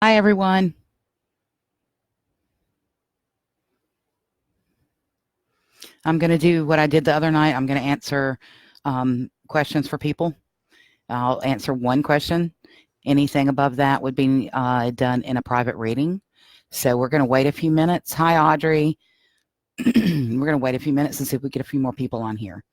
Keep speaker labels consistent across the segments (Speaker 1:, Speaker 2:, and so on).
Speaker 1: Hi, everyone. I'm going to do what I did the other night. I'm going to answer questions for people. I'll answer one question. Anything above that would be done in a private reading. So we're going to wait a few minutes. Hi, Audrey. We're going to wait a few minutes and see if we get a few more people on here.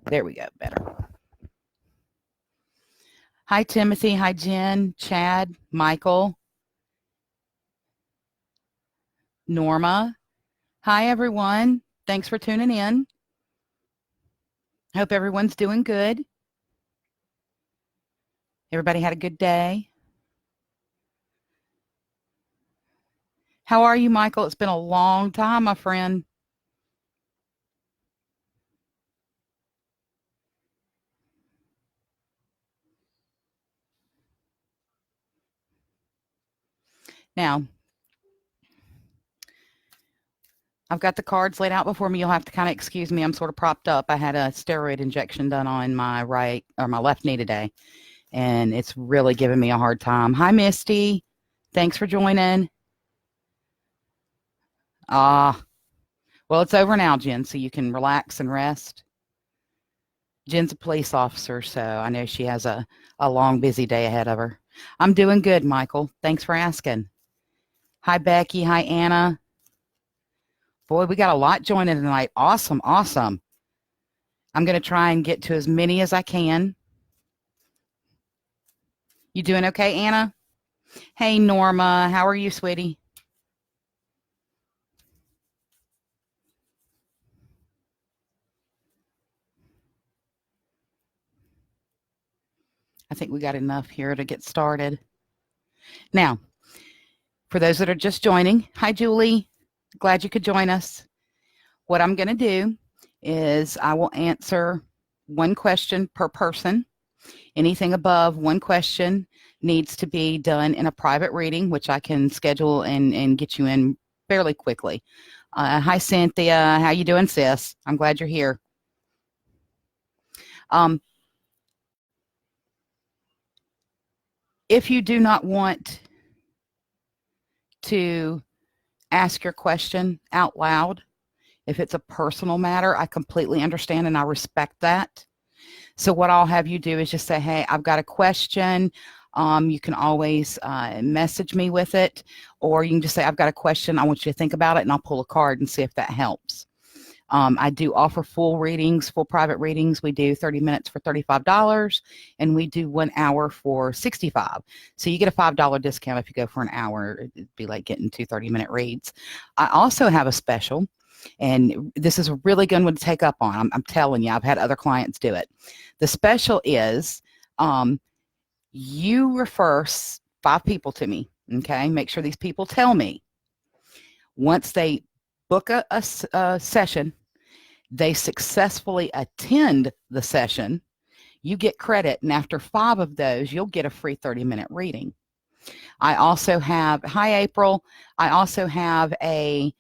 Speaker 1: There we go. Better. Hi, Timothy. Hi, Jen, Chad, Michael, Norma. Hi, everyone. Thanks for tuning in. Hope everyone's doing good. Everybody had a good day. How are you, Michael? It's been a long time, my friend. Now, I've got the cards laid out before me. You'll have to kind of excuse me. I'm sort of propped up. I had a steroid injection done on my right or my left knee today, and it's really giving me a hard time. Hi, Misty. Thanks for joining. Well, it's over now, Jen, so you can relax and rest. Jen's a police officer, so I know she has a long, busy day ahead of her. I'm doing good, Michael. Thanks for asking. Hi, Becky. Hi, Anna. Boy, we got a lot joining tonight. Awesome, awesome. I'm going to try and get to as many as I can. You doing okay, Anna? Hey, Norma. How are you, sweetie? I think we got enough here to get started. Now, for those that are just joining, hi, Julie. Glad you could join us. What I'm going to do is I will answer one question per person. Anything above one question needs to be done in a private reading, which I can schedule and get you in fairly quickly. Hi, Cynthia. How you doing, sis? I'm glad you're here. If you do not want to ask your question out loud, if it's a personal matter, I completely understand and I respect that. So what I'll have you do is just say, hey, I've got a question. You can always message me with it, or you can just say, I've got a question. I want you to think about it, and I'll pull a card and see if that helps. I do offer full readings, full private readings. We do 30 minutes for $35, and we do 1 hour for $65. So you get a $5 discount if you go for an hour. It'd be like getting 2 30-minute reads. I also have a special, and this is a really good one to take up on. I'm telling you, I've had other clients do it. The special is you refer 5 people to me, okay? Make sure these people tell me. Once they book a session, they successfully attend the session, you get credit, and after 5 of those, you'll get a free 30-minute reading. I also have, hi, April, I also have a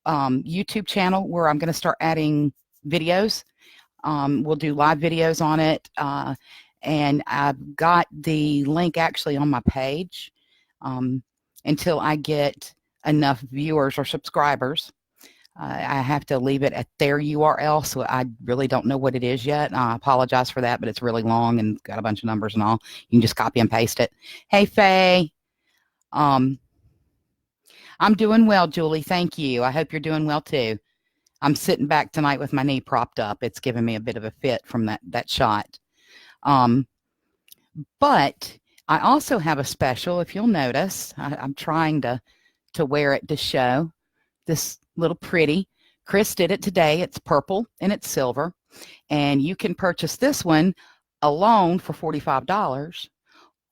Speaker 1: YouTube channel where I'm going to start adding videos. We'll do live videos on it, and I've got the link actually on my page until I get enough viewers or subscribers. I have to leave it at their URL, so I really don't know what it is yet. I apologize for that, but it's really long and got a bunch of numbers and all. You can just copy and paste it. Hey, Faye. I'm doing well, Julie. Thank you. I hope you're doing well, too. I'm sitting back tonight with my knee propped up. It's giving me a bit of a fit from that shot. But I also have a special, if you'll notice. I'm trying to wear it to show this little pretty. Chris did it today. It's purple and it's silver. And you can purchase this one alone for $45.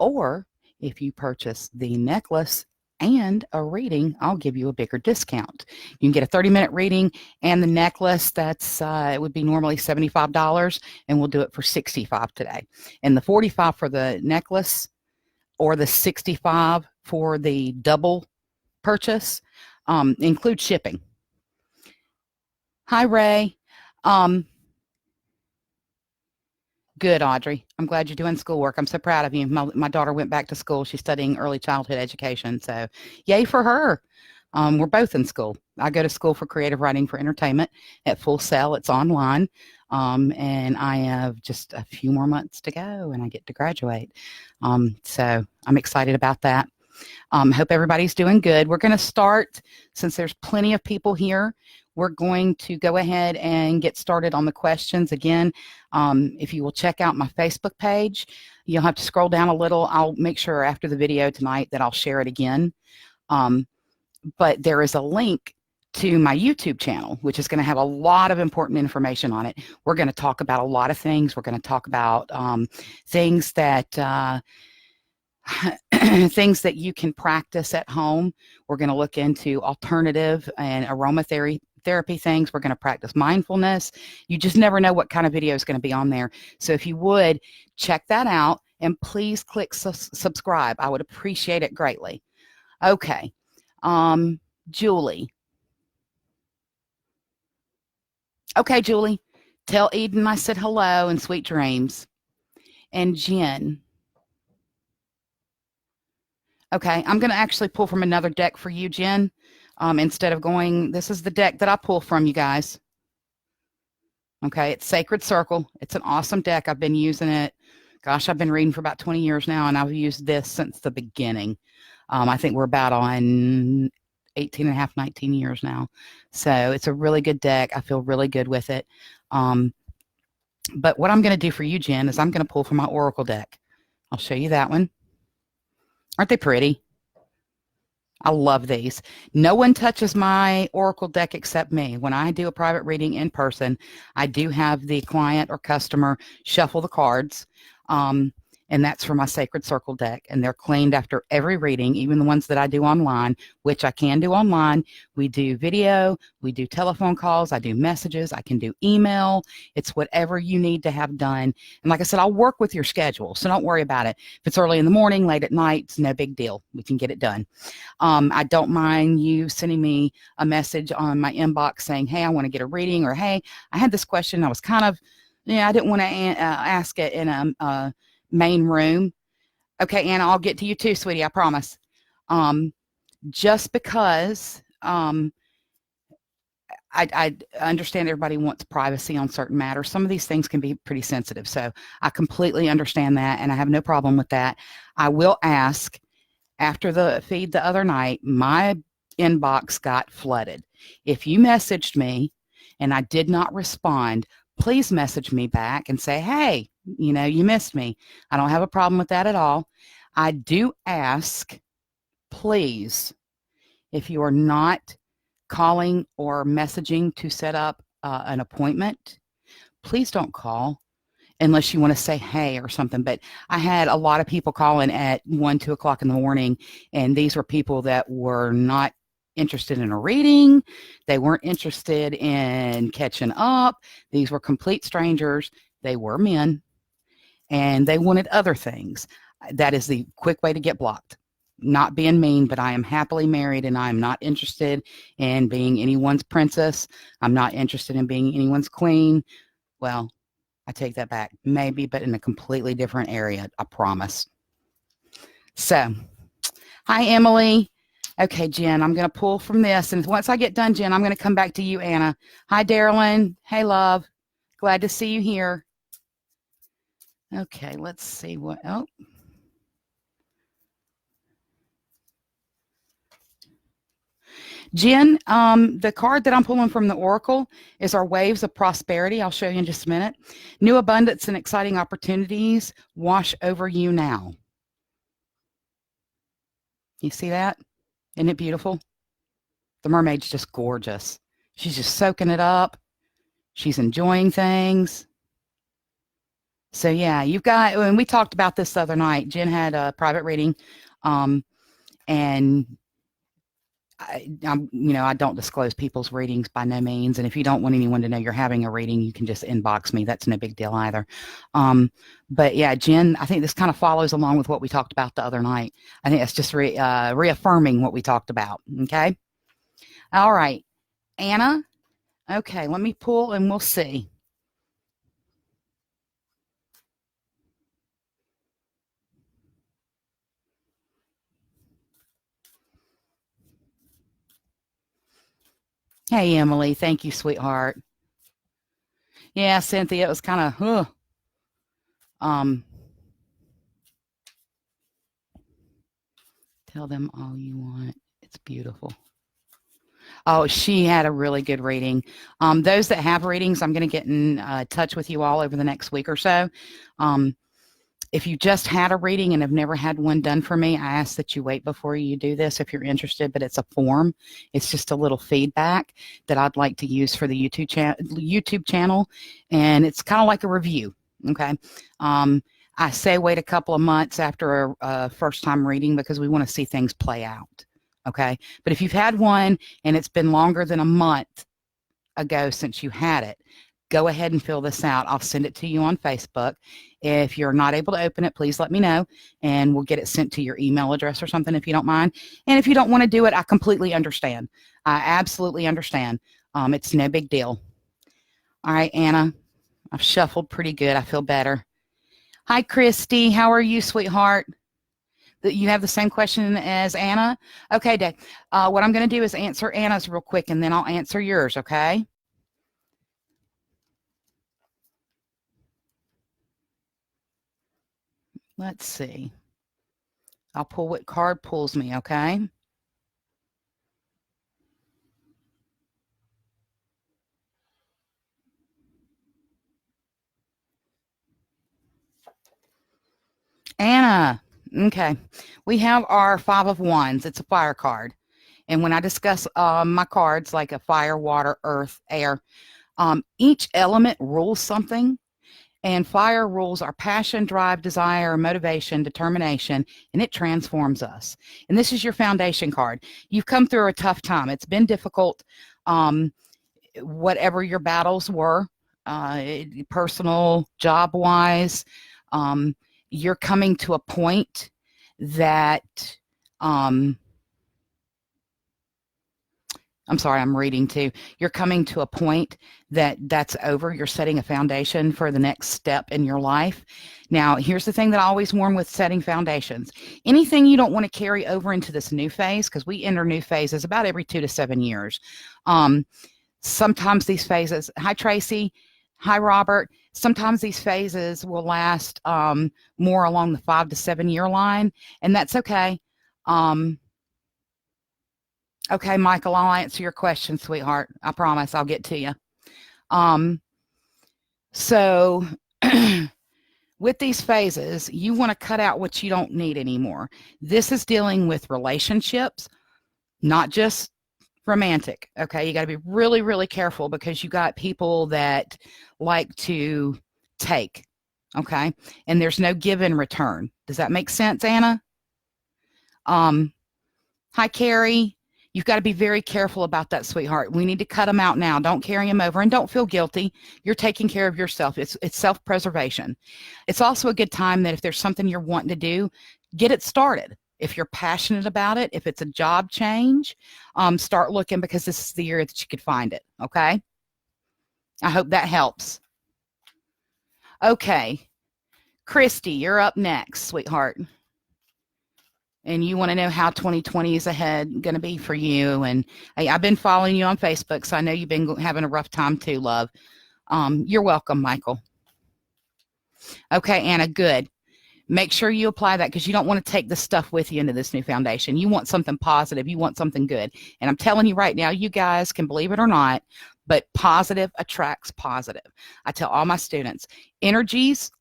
Speaker 1: Or if you purchase the necklace and a reading, I'll give you a bigger discount. You can get a 30-minute reading and the necklace. That's it would be normally $75, and we'll do it for $65 today. And the $45 for the necklace or the $65 for the double purchase includes shipping. Hi, Ray. Good, Audrey. I'm glad you're doing schoolwork. I'm so proud of you. My daughter went back to school. She's studying early childhood education, so yay for her. We're both in school. I go to school for creative writing for entertainment at Full Sail. It's online, and I have just a few more months to go, and I get to graduate. So I'm excited about that. Hope everybody's doing good. We're going to start, since there's plenty of people here, we're going to go ahead and get started on the questions. Again, if you will check out my Facebook page, you'll have to scroll down a little. I'll make sure after the video tonight that I'll share it again. But there is a link to my YouTube channel, which is going to have a lot of important information on it. We're going to talk about a lot of things. We're going to talk about things that things that you can practice at home. We're going to look into alternative and aromatherapy things. We're going to practice mindfulness. You just never know what kind of video is going to be on there. So if you would, check that out and please click subscribe. I would appreciate it greatly. Okay. Julie. Okay, Julie. Tell Eden I said hello and sweet dreams. And Jen. Okay, I'm going to actually pull from another deck for you, Jen, instead of going, this is the deck that I pull from, you guys. Okay, it's Sacred Circle. It's an awesome deck. I've been using it. Gosh, I've been reading for about 20 years now, and I've used this since the beginning. I think we're about on 18 and a half, 19 years now. So it's a really good deck. I feel really good with it. But what I'm going to do for you, Jen, is I'm going to pull from my Oracle deck. I'll show you that one. Aren't they pretty? I love these. No one touches my Oracle deck except me. When I do a private reading in person, I do have the client or customer shuffle the cards. And that's for my Sacred Circle deck. And they're cleaned after every reading, even the ones that I do online, which I can do online. We do video, we do telephone calls, I do messages, I can do email. It's whatever you need to have done. And like I said, I'll work with your schedule, so don't worry about it. If it's early in the morning, late at night, it's no big deal. We can get it done. I don't mind you sending me a message on my inbox saying, hey, I want to get a reading, or hey, I had this question. I was kind of, I didn't want to ask it in a main room. Okay, Anna, I'll get to you too, sweetie, I promise. Just because I understand everybody wants privacy on certain matters. Some of these things can be pretty sensitive, so I completely understand that, and I have no problem with that. I will ask, after the feed the other night, my inbox got flooded. If you messaged me and I did not respond, please message me back and say, hey, you missed me. I don't have a problem with that at all. I do ask, please, if you are not calling or messaging to set up an appointment, please don't call unless you want to say hey or something. But I had a lot of people calling at 1, 2 o'clock in the morning, and these were people that were not interested in a reading. They weren't interested in catching up. These were complete strangers. They were men, and they wanted other things. That is the quick way to get blocked. Not being mean, but I am happily married, and I am not interested in being anyone's princess. I'm not interested in being anyone's queen. Well, I take that back. Maybe, but in a completely different area, I promise. So, hi, Emily. Okay, Jen, I'm going to pull from this, and once I get done, Jen, I'm going to come back to you, Anna. Hi, Darylyn. Hey, love. Glad to see you here. Okay, let's see what, oh. Jen, the card that I'm pulling from the Oracle is our Waves of Prosperity. I'll show you in just a minute. New abundance and exciting opportunities wash over you now. You see that? Isn't it beautiful? The mermaid's just gorgeous. She's just soaking it up. She's enjoying things. So yeah, you've got, and we talked about this the other night. Jen had a private reading, and I don't disclose people's readings by no means. And if you don't want anyone to know you're having a reading, you can just inbox me. That's no big deal either. But yeah, Jen, I think this kind of follows along with what we talked about the other night. I think it's just reaffirming what we talked about. Okay. All right. Anna. Okay. Let me pull and we'll see. Hey, Emily. Thank you, sweetheart. Yeah, Cynthia, it was kind of, tell them all you want. It's beautiful. Oh, she had a really good reading. Those that have readings, I'm going to get in touch with you all over the next week or so. If you just had a reading and have never had one done for me, I ask that you wait before you do this if you're interested, but it's a form. It's just a little feedback that I'd like to use for the YouTube channel, and it's kind of like a review, okay? I say wait a couple of months after a first-time reading because we want to see things play out, okay? But if you've had one and it's been longer than a month ago since you had it, go ahead and fill this out. I'll send it to you on Facebook. If you're not able to open it, please let me know, and we'll get it sent to your email address or something if you don't mind. And if you don't want to do it, I completely understand. I absolutely understand. It's no big deal. All right, Anna, I've shuffled pretty good. I feel better. Hi, Christy. How are you, sweetheart? You have the same question as Anna? Okay, Dave. What I'm going to do is answer Anna's real quick, and then I'll answer yours, okay? Let's see. I'll pull what card pulls me, okay? Anna, okay. We have our Five of Wands. It's a fire card. And when I discuss my cards, like a fire, water, earth, air, each element rules something. And fire rules our passion, drive, desire, motivation, determination, and it transforms us. And this is your foundation card. You've come through a tough time. It's been difficult, whatever your battles were, personal, job-wise. You're coming to a point that, I'm sorry, I'm reading too. You're coming to a point that's over. You're setting a foundation for the next step in your life. Now, here's the thing that I always warn with setting foundations. Anything you don't want to carry over into this new phase, because we enter new phases about every 2 to 7 years. Sometimes these phases, hi, Tracy. Hi, Robert. Sometimes these phases will last more along the 5 to 7 year line, and that's okay. Okay, Michael, I'll answer your question, sweetheart. I promise I'll get to you. So with these phases, you want to cut out what you don't need anymore. This is dealing with relationships, not just romantic. Okay, you got to be really, really careful because you got people that like to take. Okay, and there's no give in return. Does that make sense, Anna? Hi, Carrie. You've got to be very careful about that, sweetheart. We need to cut them out now. Don't carry them over, and don't feel guilty. You're taking care of yourself. It's self-preservation. It's also a good time that if there's something you're wanting to do, get it started. If you're passionate about it, if it's a job change, start looking because this is the year that you could find it, okay? I hope that helps. Okay. Christy, you're up next, sweetheart. And you want to know how 2020 is ahead going to be for you. And hey, I've been following you on Facebook, so I know you've been having a rough time too, love. You're welcome, Michael. Okay, Anna, good. Make sure you apply that because you don't want to take the stuff with you into this new foundation. You want something positive. You want something good. And I'm telling you right now, you guys can believe it or not, but positive attracts positive. I tell all my students, energies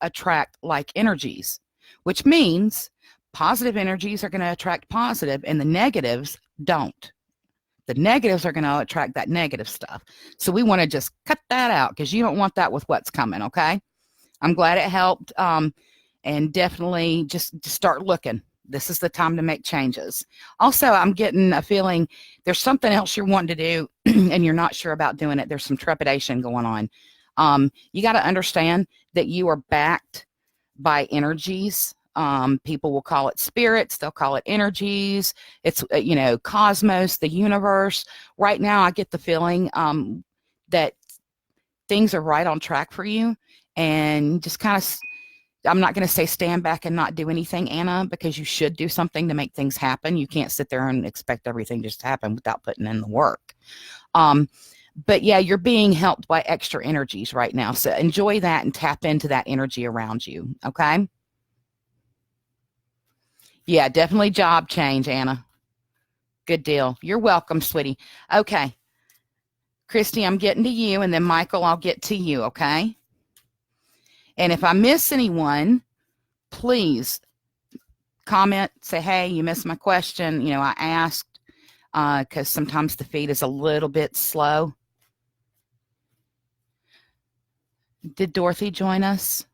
Speaker 1: attract like energies, which means positive energies are going to attract positive and the negatives don't. The negatives are going to attract that negative stuff. So we want to just cut that out because you don't want that with what's coming, okay? I'm glad it helped. And definitely just start looking. This is the time to make changes. Also, I'm getting a feeling there's something else you're wanting to do and you're not sure about doing it. There's some trepidation going on. You got to understand that you are backed by energies. People will call it spirits. They'll call it energies. It's, cosmos, the universe. Right now, I get the feeling that things are right on track for you, and just kind of, I'm not going to say stand back and not do anything, Anna, because you should do something to make things happen. You can't sit there and expect everything just to happen without putting in the work. But yeah, you're being helped by extra energies right now. So enjoy that and tap into that energy around you. Okay. Yeah, definitely job change, Anna. Good deal. You're welcome, sweetie. Okay. Christy, I'm getting to you, and then Michael, I'll get to you, okay? And if I miss anyone, please comment, say, hey, you missed my question. I asked, because sometimes the feed is a little bit slow. Did Dorothy join us?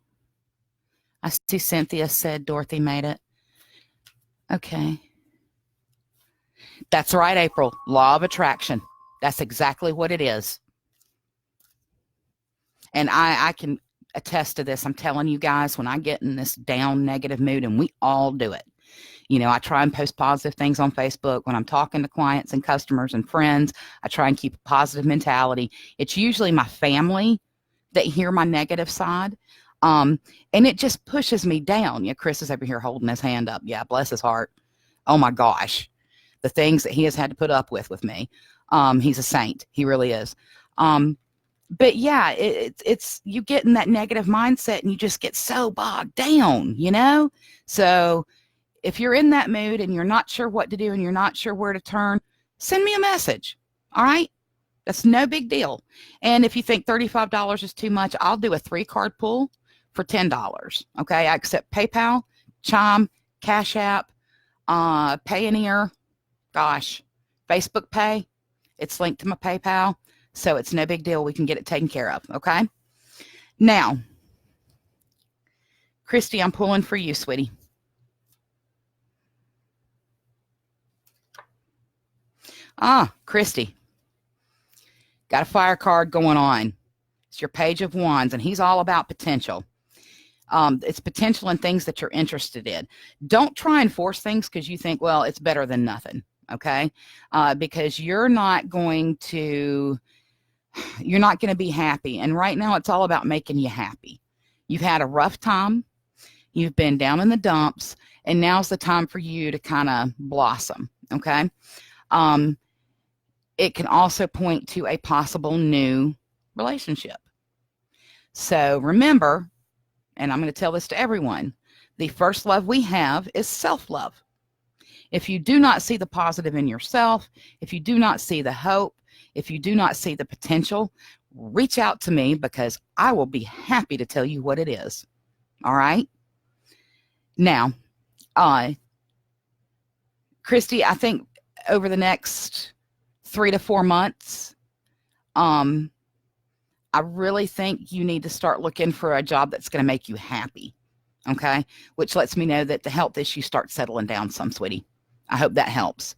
Speaker 1: I see Cynthia said Dorothy made it. Okay. That's right, April. Law of attraction. That's exactly what it is. And I can attest to this. I'm telling you guys, when I get in this down negative mood, and we all do it, I try and post positive things on Facebook. When I'm talking to clients and customers and friends, I try and keep a positive mentality. It's usually my family that hear my negative side. And it just pushes me down. Yeah, Chris is over here holding his hand up. Yeah, bless his heart. Oh my gosh. The things that he has had to put up with me. He's a saint. He really is. But yeah, it's you get in that negative mindset and you just get so bogged down, So if you're in that mood and you're not sure what to do and you're not sure where to turn, send me a message. All right. That's no big deal. And if you think $35 is too much, I'll do a 3-card pull for $10. Okay. I accept PayPal, Chime, Cash App, Payoneer, Facebook Pay. It's linked to my PayPal. So it's no big deal. We can get it taken care of. Okay. Now, Christy, I'm pulling for you, sweetie. Christy. Got a fire card going on. It's your Page of Wands, and he's all about potential. It's potential in things that you're interested in. Don't try and force things because you think, well, it's better than nothing. Okay. Because you're not going to be happy. And right now it's all about making you happy. You've had a rough time. You've been down in the dumps, and now's the time for you to kind of blossom. Okay. It can also point to a possible new relationship. So remember, and I'm going to tell this to everyone, the first love we have is self-love. If you do not see the positive in yourself, if you do not see the hope, if you do not see the potential, reach out to me because I will be happy to tell you what it is. All right? Now, Christy, I think over the next 3 to 4 months, I really think you need to start looking for a job that's going to make you happy. Okay? Which lets me know that the health issues start settling down some, sweetie. I hope that helps.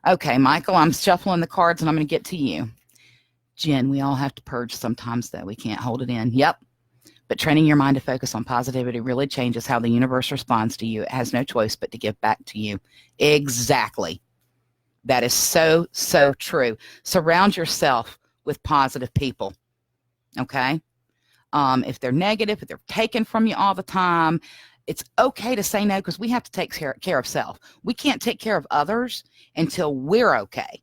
Speaker 1: Okay, Michael, I'm shuffling the cards and I'm going to get to you. Jen, we all have to purge sometimes, though. We can't hold it in. Yep. But training your mind to focus on positivity really changes how the universe responds to you. It has no choice but to give back to you. Exactly. That is so, so true. Surround yourself with positive people. Okay? If they're negative, if they're taken from you all the time, it's okay to say no because we have to take care of self. We can't take care of others until we're okay.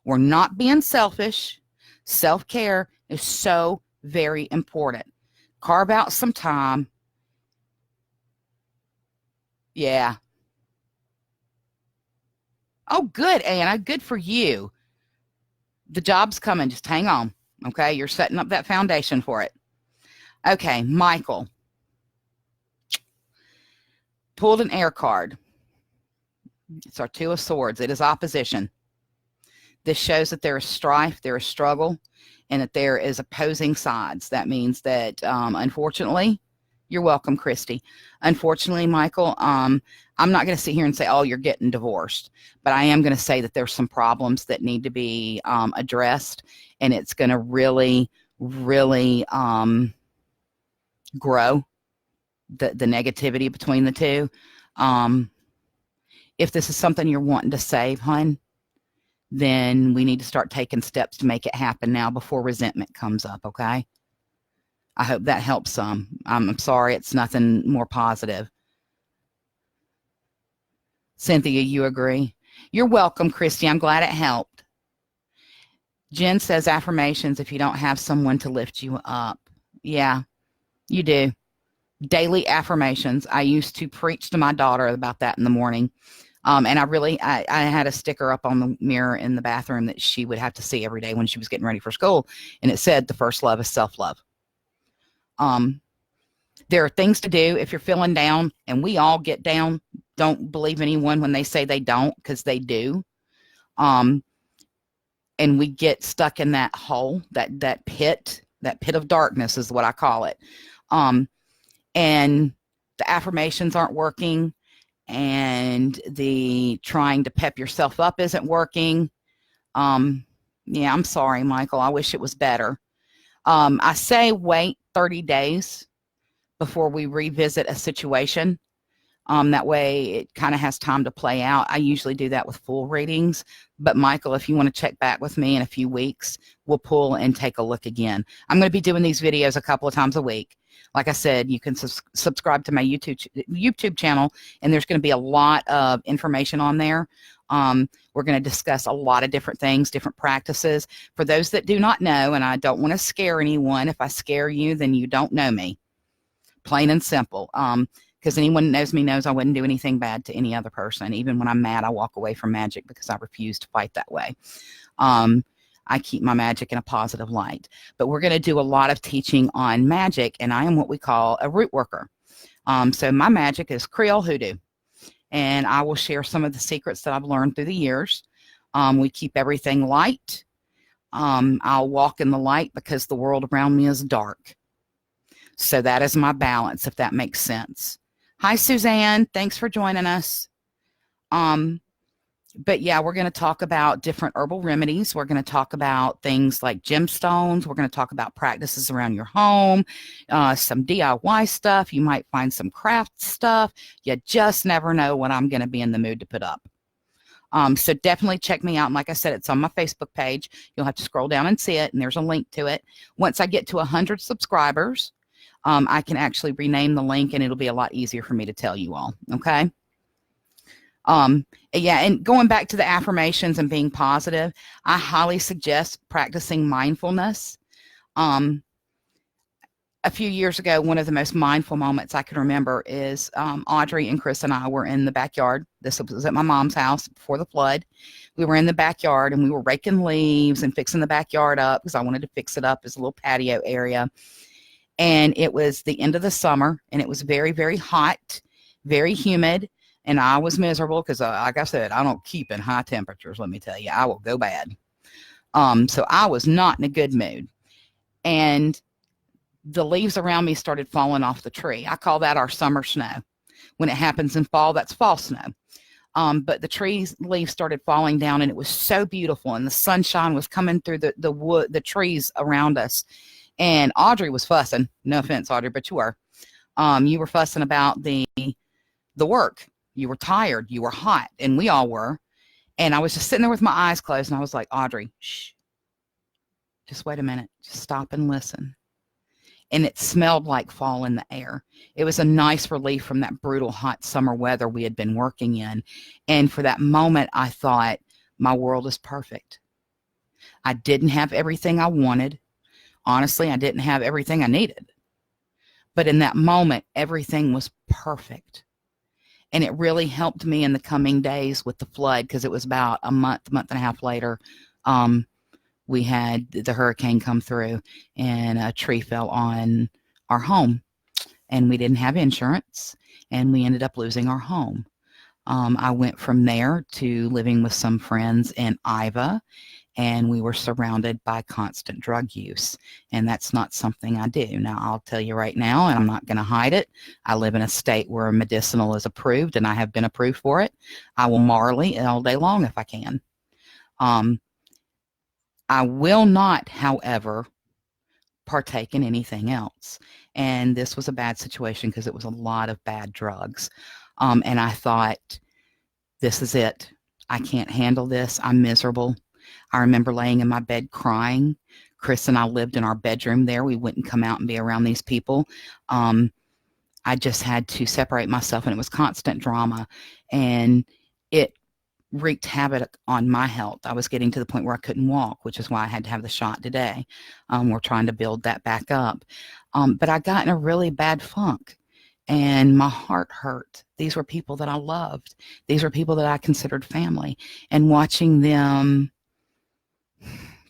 Speaker 1: We're not being selfish. Self-care is so very important. Carve out some time. Yeah. Oh, good, Anna. Good for you. The job's coming. Just hang on. Okay? You're setting up that foundation for it. Okay, Michael. Pulled an air card. It's our Two of Swords. It is opposition. This shows that there is strife, there is struggle, and that there is opposing sides. That means that, unfortunately, You're welcome, Christy. Unfortunately, Michael, I'm not going to sit here and say, oh, you're getting divorced, but I am going to say that there's some problems that need to be addressed, and it's going to really, really grow the negativity between the two. If this is something you're wanting to save, hun, then we need to start taking steps to make it happen now before resentment comes up, okay? I hope that helps some. I'm sorry, it's nothing more positive. Cynthia, you agree? You're welcome, Christy. I'm glad it helped. Jen says affirmations if you don't have someone to lift you up. Yeah, you do. Daily affirmations. I used to preach to my daughter about that in the morning. And I had a sticker up on the mirror in the bathroom that she would have to see every day when she was getting ready for school. And it said, the first love is self-love. There are things to do if you're feeling down, and we all get down. Don't believe anyone when they say they don't, because they do. And we get stuck in that hole, that pit of darkness is what I call it. And the affirmations aren't working, and the trying to pep yourself up isn't working. Yeah, I'm sorry, Michael. I wish it was better. I say wait 30 days before we revisit a situation. That way it kind of has time to play out. I usually do that with full readings. But Michael, if you want to check back with me in a few weeks, we'll pull and take a look again. I'm going to be doing these videos a couple of times a week. Like I said, you can subscribe to my YouTube channel, and there's going to be a lot of information on there. We're going to discuss a lot of different things, different practices. For those that do not know, and I don't want to scare anyone, if I scare you, then you don't know me. Plain and simple. Because anyone that knows me knows I wouldn't do anything bad to any other person. Even when I'm mad, I walk away from magic because I refuse to fight that way. I keep my magic in a positive light. But we're going to do a lot of teaching on magic, and I am what we call a root worker. So my magic is Creole Hoodoo, and I will share some of the secrets that I've learned through the years. We keep everything light. I'll walk in the light because the world around me is dark. So that is my balance, if that makes sense. Hi, Suzanne. Thanks for joining us. But yeah, we're going to talk about different herbal remedies. We're going to talk about things like gemstones. We're going to talk about practices around your home, some DIY stuff. You might find some craft stuff. You just never know what I'm going to be in the mood to put up. So definitely check me out. And like I said, it's on my Facebook page. You'll have to scroll down and see it, and there's a link to it. Once I get to 100 subscribers, I can actually rename the link, and it'll be a lot easier for me to tell you all. Okay. Yeah, and going back to the affirmations and being positive, I highly suggest practicing mindfulness. A few years ago, one of the most mindful moments I can remember is Audrey and Chris and I were in the backyard. This was at my mom's house before the flood. We were in the backyard, and we were raking leaves and fixing the backyard up because I wanted to fix it up as a little patio area. And it was the end of the summer, and it was very, very hot, very humid. And I was miserable because, like I said, I don't keep in high temperatures, let me tell you. I will go bad. So I was not in a good mood. And the leaves around me started falling off the tree. I call that our summer snow. When it happens in fall, that's fall snow. But the leaves started falling down, and it was so beautiful. And the sunshine was coming through the trees around us. And Audrey was fussing. No offense, Audrey, but you were. You were fussing about the work. You were tired. You were hot. And we all were. And I was just sitting there with my eyes closed, and I was like, Audrey, shh. Just wait a minute. Just stop and listen. And it smelled like fall in the air. It was a nice relief from that brutal hot summer weather we had been working in. And for that moment, I thought, my world is perfect. I didn't have everything I wanted. Honestly, I didn't have everything I needed. But in that moment, everything was perfect. And it really helped me in the coming days with the flood, because it was about a month and a half later, we had the hurricane come through, and a tree fell on our home. And we didn't have insurance, and we ended up losing our home. I went from there to living with some friends in Iva, and we were surrounded by constant drug use. And that's not something I do. Now, I'll tell you right now, and I'm not going to hide it, I live in a state where medicinal is approved, and I have been approved for it. I will Marley all day long if I can. I will not, however, partake in anything else. And this was a bad situation because it was a lot of bad drugs. And I thought, this is it. I can't handle this. I'm miserable. I remember laying in my bed crying. Chris and I lived in our bedroom there. We wouldn't come out and be around these people. I just had to separate myself, and it was constant drama. And it wreaked havoc on my health. I was getting to the point where I couldn't walk, which is why I had to have the shot today. We're trying to build that back up. But I got in a really bad funk, and my heart hurt. These were people that I loved. These were people that I considered family. And watching them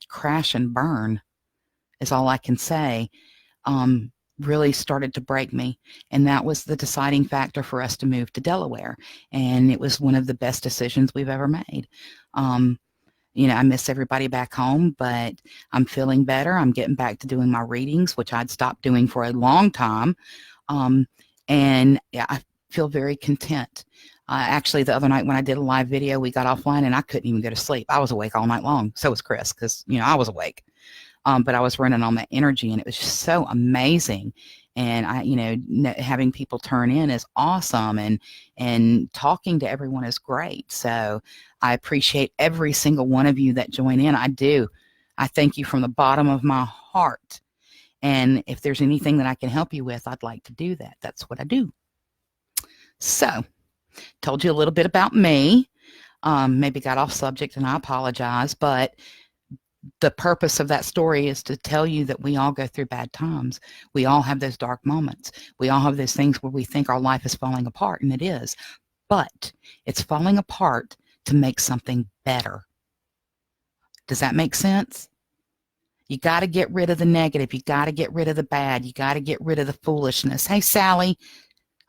Speaker 1: crash and burn is all I can say. Really started to break me, and that was the deciding factor for us to move to Delaware. And it was one of the best decisions we've ever made. You know, I miss everybody back home, but I'm feeling better. I'm getting back to doing my readings, which I'd stopped doing for a long time. And yeah, I feel very content. Actually, the other night when I did a live video, we got offline and I couldn't even go to sleep. I was awake all night long. So was Chris, because, you know, I was awake. But I was running on that energy, and it was just so amazing. And I, you know, having people turn in is awesome, and talking to everyone is great. So I appreciate every single one of you that join in. I do. I thank you from the bottom of my heart. And if there's anything that I can help you with, I'd like to do that. That's what I do. So, told you a little bit about me. Maybe got off subject, and I apologize, but the purpose of that story is to tell you that we all go through bad times. We all have those dark moments. We all have those things where we think our life is falling apart, and it is. But it's falling apart to make something better. Does that make sense? You got to get rid of the negative. You got to get rid of the bad. You got to get rid of the foolishness. Hey, Sally,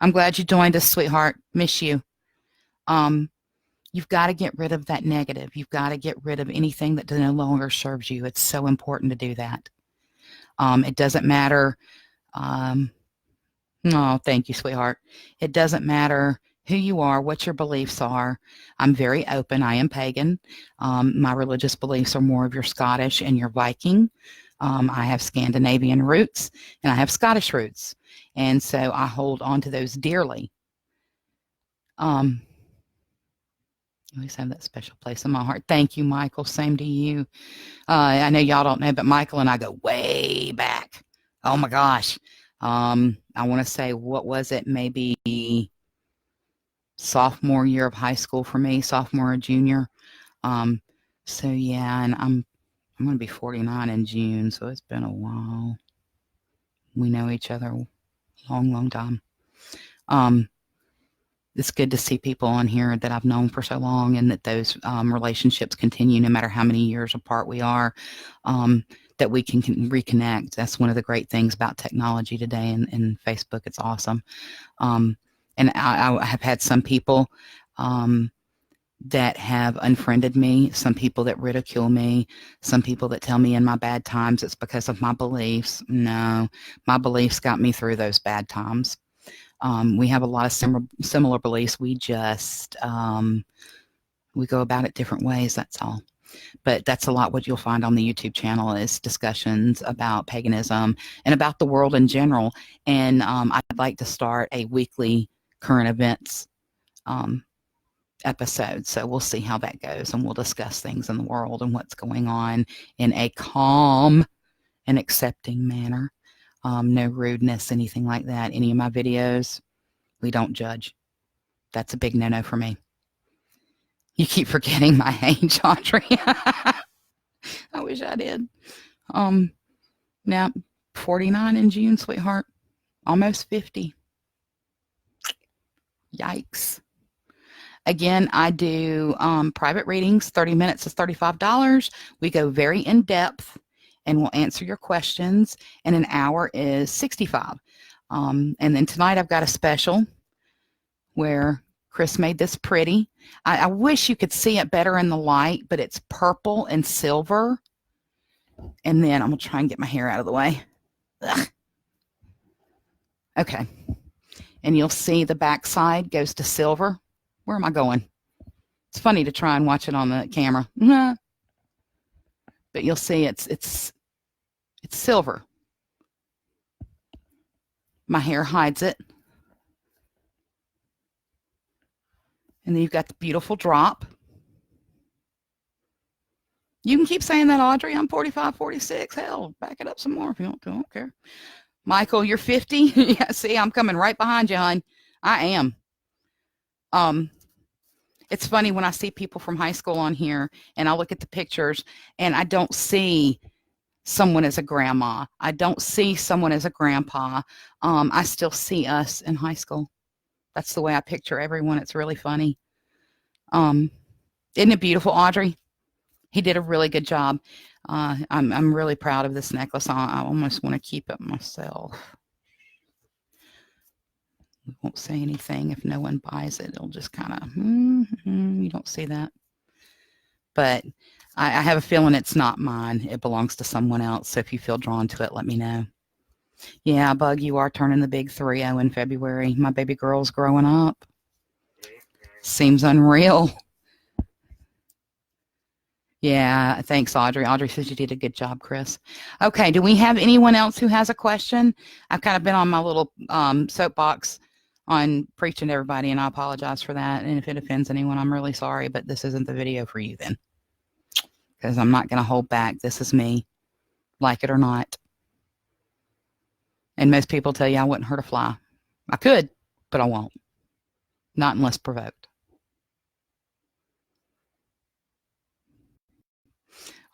Speaker 1: I'm glad you joined us, sweetheart. Miss you. You've got to get rid of that negative. You've got to get rid of anything that no longer serves you. It's so important to do that. It doesn't matter. Oh, thank you, sweetheart. It doesn't matter who you are, what your beliefs are. I'm very open. I am pagan. My religious beliefs are more of your Scottish and your Viking. I have Scandinavian roots, and I have Scottish roots. And so I hold on to those dearly. I always have that special place in my heart. Thank you, Michael. Same to you. I know y'all don't know, but Michael and I go way back. Oh my gosh. I want to say, what was it? Maybe sophomore year of high school for me, sophomore or junior. So yeah, and I'm going to be 49 in June, so it's been a while. We know each other a long, long time. It's good to see people on here that I've known for so long, and that those relationships continue no matter how many years apart we are, that we can reconnect. That's one of the great things about technology today, and Facebook. It's awesome. And I have had some people that have unfriended me, some people that ridicule me, some people that tell me in my bad times it's because of my beliefs. No, my beliefs got me through those bad times. We have a lot of similar beliefs. We just, we go about it different ways, that's all. But that's a lot what you'll find on the YouTube channel is discussions about paganism and about the world in general. And I'd like to start a weekly current events episode. So we'll see how that goes, and we'll discuss things in the world and what's going on in a calm and accepting manner. No rudeness, anything like that. Any of my videos, we don't judge. That's a big no-no for me. You keep forgetting my age, Audrey. I wish I did. Now, 49 in June, sweetheart. Almost 50. Yikes. Again, I do private readings. 30 minutes is $35. We go very in-depth, and we'll answer your questions, and an hour is $65. And then tonight I've got a special where Chris made this pretty. I wish you could see it better in the light, but it's purple and silver. And then I'm going to try and get my hair out of the way. Ugh. Okay. And you'll see the back side goes to silver. Where am I going? It's funny to try and watch it on the camera. But you'll see it's silver. My hair hides it. And then you've got the beautiful drop. You can keep saying that, Audrey. I'm 45, 46. Hell, back it up some more if you want to. I don't care. Michael, you're 50? Yeah, see, I'm coming right behind you, hon. I am. It's funny when I see people from high school on here and I look at the pictures and I don't see someone as a grandma. I don't see someone as a grandpa. I still see us in high school. That's the way I picture everyone. It's really funny. Isn't it beautiful, Audrey? He did a really good job. I'm really proud of this necklace. I almost want to keep it myself. We won't say anything if no one buys it. It'll just kind of, you don't see that. But I have a feeling it's not mine. It belongs to someone else. So if you feel drawn to it, let me know. Yeah, Bug, you are turning the big 3-0 in February. My baby girl's growing up. Seems unreal. Yeah, thanks, Audrey. Audrey says you did a good job, Chris. Okay, do we have anyone else who has a question? I've kind of been on my little soapbox on preaching to everybody, and I apologize for that. And if it offends anyone, I'm really sorry, but this isn't the video for you then, because I'm not going to hold back. This is me, like it or not. And most people tell you I wouldn't hurt a fly. I could, but I won't. Not unless provoked.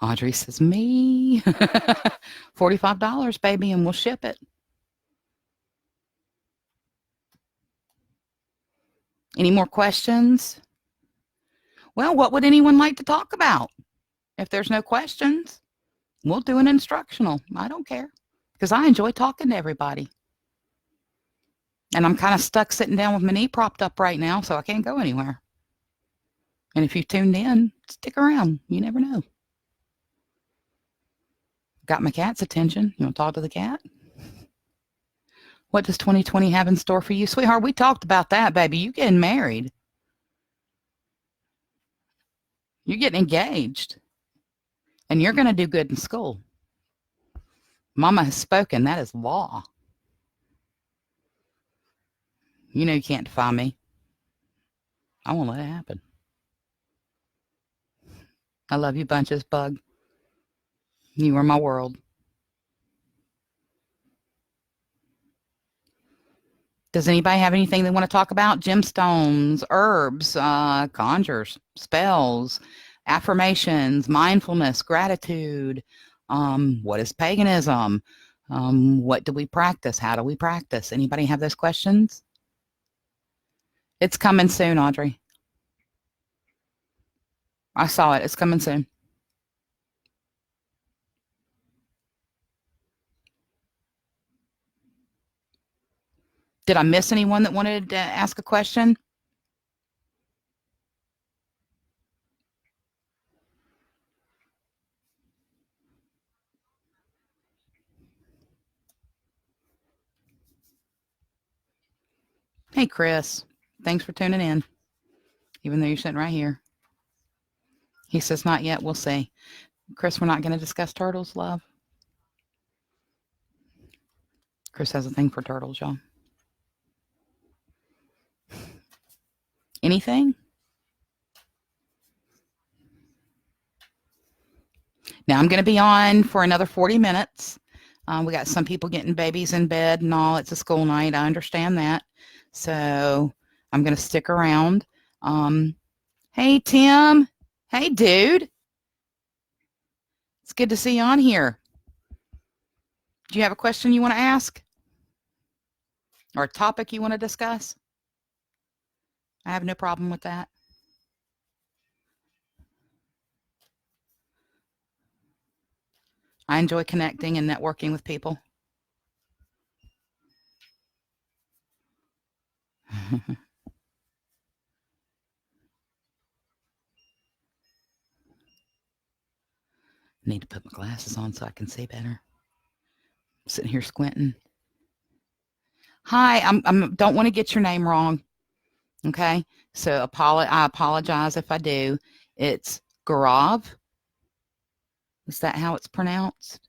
Speaker 1: Audrey says, me. $45, baby, and we'll ship it. Any more questions? Well, what would anyone like to talk about? If there's no questions, we'll do an instructional. I don't care, because I enjoy talking to everybody. And I'm kind of stuck sitting down with my knee propped up right now, so I can't go anywhere. And if you've tuned in, stick around. You never know. Got my cat's attention. You want to talk to the cat? What does 2020 have in store for you? Sweetheart, we talked about that, baby. You getting married. You're getting engaged. And you're going to do good in school. Mama has spoken. That is law. You know you can't defy me. I won't let it happen. I love you bunches, Bug. You are my world. Does anybody have anything they want to talk about? Gemstones, herbs, conjures, spells, affirmations, mindfulness, gratitude. What is paganism? What do we practice? How do we practice? Anybody have those questions? It's coming soon, Audrey. I saw it. It's coming soon. Did I miss anyone that wanted to ask a question? Hey, Chris. Thanks for tuning in, even though you're sitting right here. He says, not yet. We'll see. Chris, we're not going to discuss turtles, love. Chris has a thing for turtles, y'all. Anything? Now I'm going to be on for another 40 minutes. We got some people getting babies in bed and all. It's a school night. I understand that. So I'm going to stick around. Hey, Tim. Hey, dude. It's good to see you on here. Do you have a question you want to ask? Or a topic you want to discuss? I have no problem with that. I enjoy connecting and networking with people. I need to put my glasses on so I can see better. I'm sitting here squinting. Hi, I don't want to get your name wrong. Okay, so I apologize if I do. It's Gaurav. Is that how it's pronounced?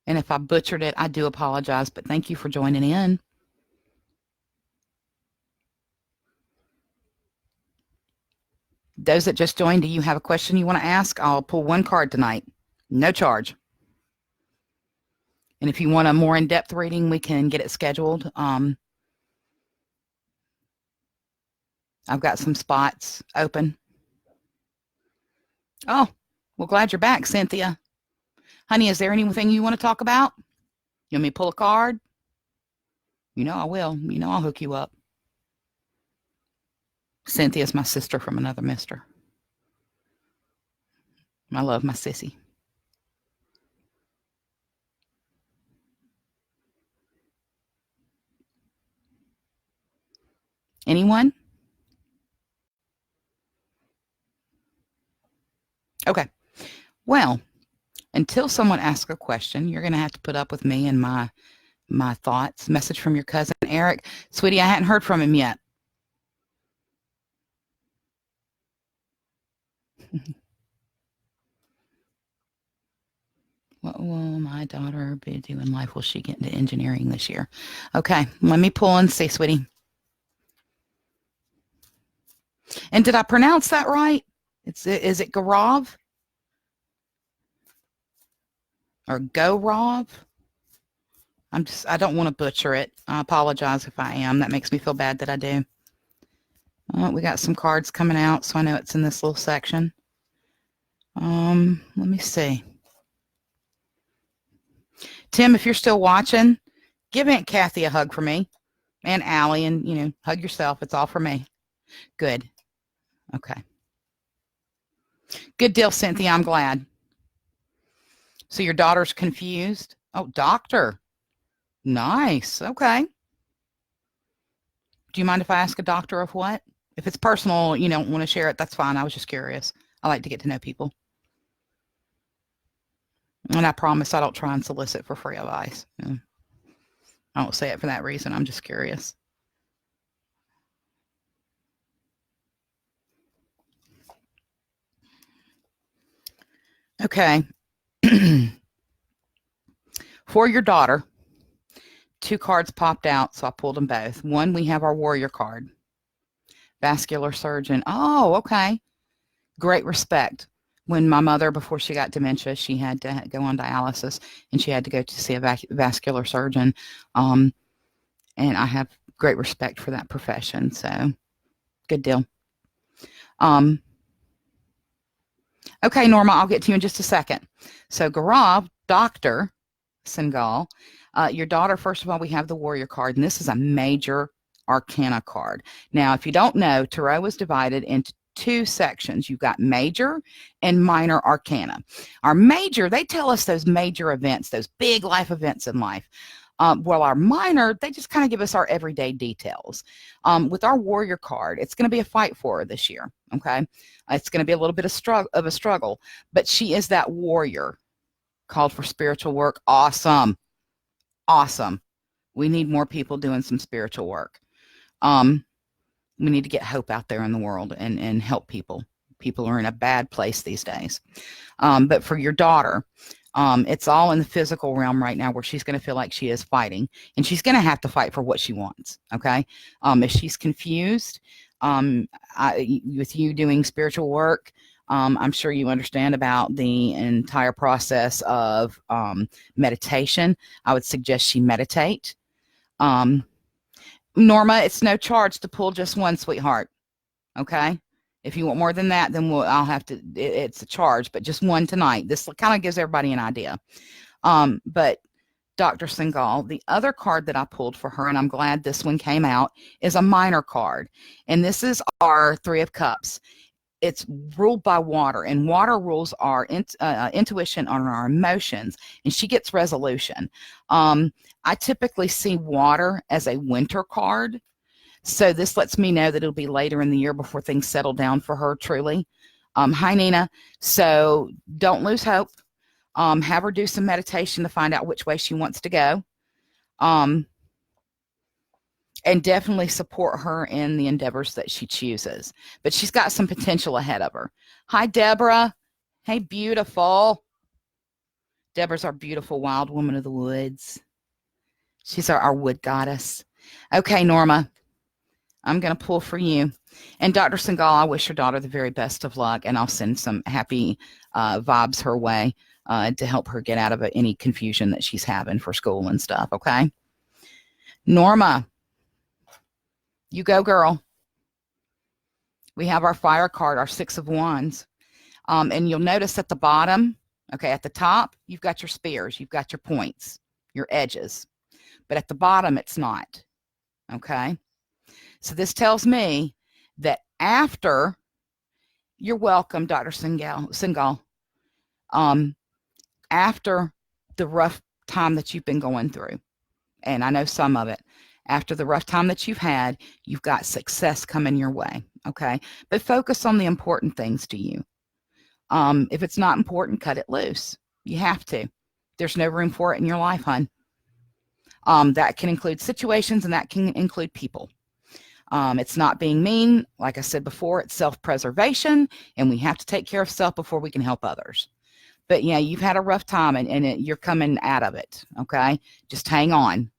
Speaker 1: And if I butchered it, I do apologize, but thank you for joining in. Those that just joined, do you have a question you want to ask? I'll pull one card tonight. No charge. And if you want a more in-depth reading, we can get it scheduled. I've got some spots open. Oh, well, glad you're back, Cynthia. Honey, is there anything you want to talk about? You want me to pull a card? You know I will. You know I'll hook you up. Cynthia's my sister from another mister. I love my sissy. Anyone? Okay. Well, until someone asks a question, you're going to have to put up with me and my thoughts. Message from your cousin, Eric. Sweetie, I hadn't heard from him yet. What will my daughter be doing in life? Will she get into engineering this year? Okay, let me pull and see, sweetie. And did I pronounce that right? Is it Gaurav? Or Gaurav? I don't want to butcher it. I apologize if I am. That makes me feel bad that I do. We got some cards coming out, so I know it's in this little section. Let me see. Tim, if you're still watching, give Aunt Kathy a hug for me. And Allie, and, hug yourself. It's all for me. Good. Okay. Good deal, Cynthia. I'm glad. So your daughter's confused? Oh, doctor. Nice. Okay. Do you mind if I ask a doctor of what? If it's personal, you don't want to share it, that's fine. I was just curious. I like to get to know people. And I promise I don't try and solicit for free advice. I don't say it for that reason. I'm just curious. Okay. For your daughter, 2 cards popped out, so I pulled them both. One, we have our warrior card. Vascular surgeon. Oh, okay. Great respect. When my mother, before she got dementia, she had to go on dialysis, and she had to go to see a vascular surgeon. And I have great respect for that profession, so good deal. Okay, Norma, I'll get to you in just a second. So Gaurav, Dr. Singal, your daughter, first of all, we have the warrior card, and this is a major arcana card. Now, if you don't know, Tarot is divided into 2 sections. You've got major and minor arcana. Our major, they tell us those major events, those big life events in life. Well, our minor, they just kind of give us our everyday details. With our warrior card, it's going to be a fight for her this year, okay? It's going to be a little bit of a struggle, but she is that warrior called for spiritual work. Awesome. Awesome. We need more people doing some spiritual work. We need to get hope out there in the world and help people. People are in a bad place these days. But for your daughter, it's all in the physical realm right now where she's going to feel like she is fighting, and she's going to have to fight for what she wants. Okay. If she's confused, with you doing spiritual work, I'm sure you understand about the entire process of meditation. I would suggest she meditate. Norma, it's no charge to pull just one, sweetheart. Okay. If you want more than that, then I'll have to, it's a charge, but just one tonight. This kind of gives everybody an idea. But Dr. Singal, the other card that I pulled for her, and I'm glad this one came out, is a minor card. And this is our 3 of Cups. It's ruled by water, and water rules our intuition on our emotions, and she gets resolution. I typically see water as a winter card, So this lets me know that it'll be later in the year before things settle down for her, truly. Hi, Nina. So don't lose hope. Have her do some meditation to find out which way she wants to go. And definitely support her in the endeavors that she chooses. But she's got some potential ahead of her. Hi, Deborah. Hey, beautiful. Deborah's our beautiful wild woman of the woods. She's our wood goddess. Okay, Norma, I'm going to pull for you. And Dr. Singal, I wish your daughter the very best of luck, and I'll send some happy vibes her way to help her get out of any confusion that she's having for school and stuff, okay? Norma, you go, girl. We have our fire card, our 6 of Wands. And you'll notice at the bottom, okay, at the top, you've got your spears, you've got your points, your edges. But at the bottom, it's not, okay? So this tells me that after, you're welcome, Dr. Singal, after the rough time that you've been going through, and I know some of it, after the rough time that you've had, you've got success coming your way, okay? But focus on the important things to you. If it's not important, cut it loose. You have to. There's no room for it in your life, hon. That can include situations, and that can include people. It's not being mean. Like I said before, it's self-preservation, and we have to take care of self before we can help others. But yeah, you've had a rough time, and you're coming out of it, okay? Just hang on.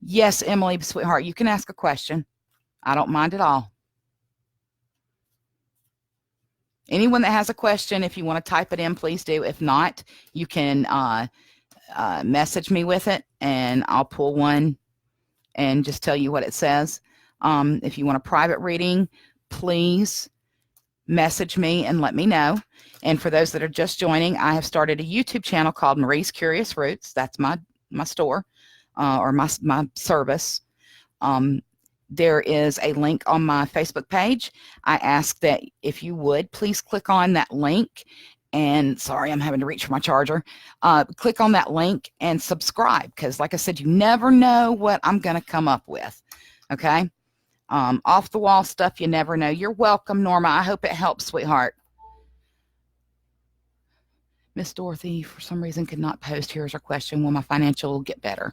Speaker 1: Yes, Emily, sweetheart, you can ask a question. I don't mind at all. Anyone that has a question, if you want to type it in, please do. If not, you can message me with it, and I'll pull one and just tell you what it says. If you want a private reading, please message me and let me know. And for those that are just joining, I have started a YouTube channel called Marie's Curious Roots. That's my store or my service. There is a link on my Facebook page. I ask that if you would, please click on that link. And sorry, I'm having to reach for my charger. Click on that link and subscribe, because like I said, you never know what I'm going to come up with. Okay? Off the wall stuff, you never know. You're welcome, Norma. I hope it helps, sweetheart. Miss Dorothy, for some reason, could not post. Here's her question. Will my financial get better?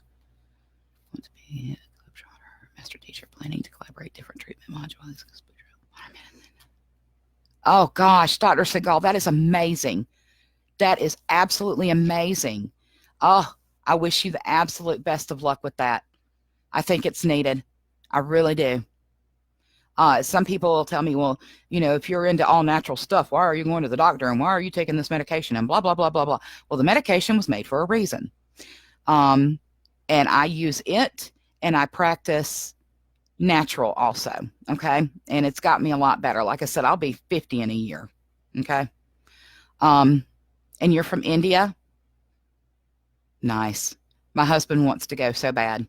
Speaker 1: Want to be a master teacher, planning to collaborate different treatment modules. Oh, gosh, Dr. Segal, that is amazing. That is absolutely amazing. Oh, I wish you the absolute best of luck with that. I think it's needed. I really do. Some people will tell me, well, you know, if you're into all natural stuff, why are you going to the doctor, and why are you taking this medication, and blah, blah, blah, blah, blah. Well, the medication was made for a reason. And I use it, and I practice natural also, okay? And it's got me a lot better. Like I said, I'll be 50 in a year, okay? And you're from India? Nice. My husband wants to go so bad.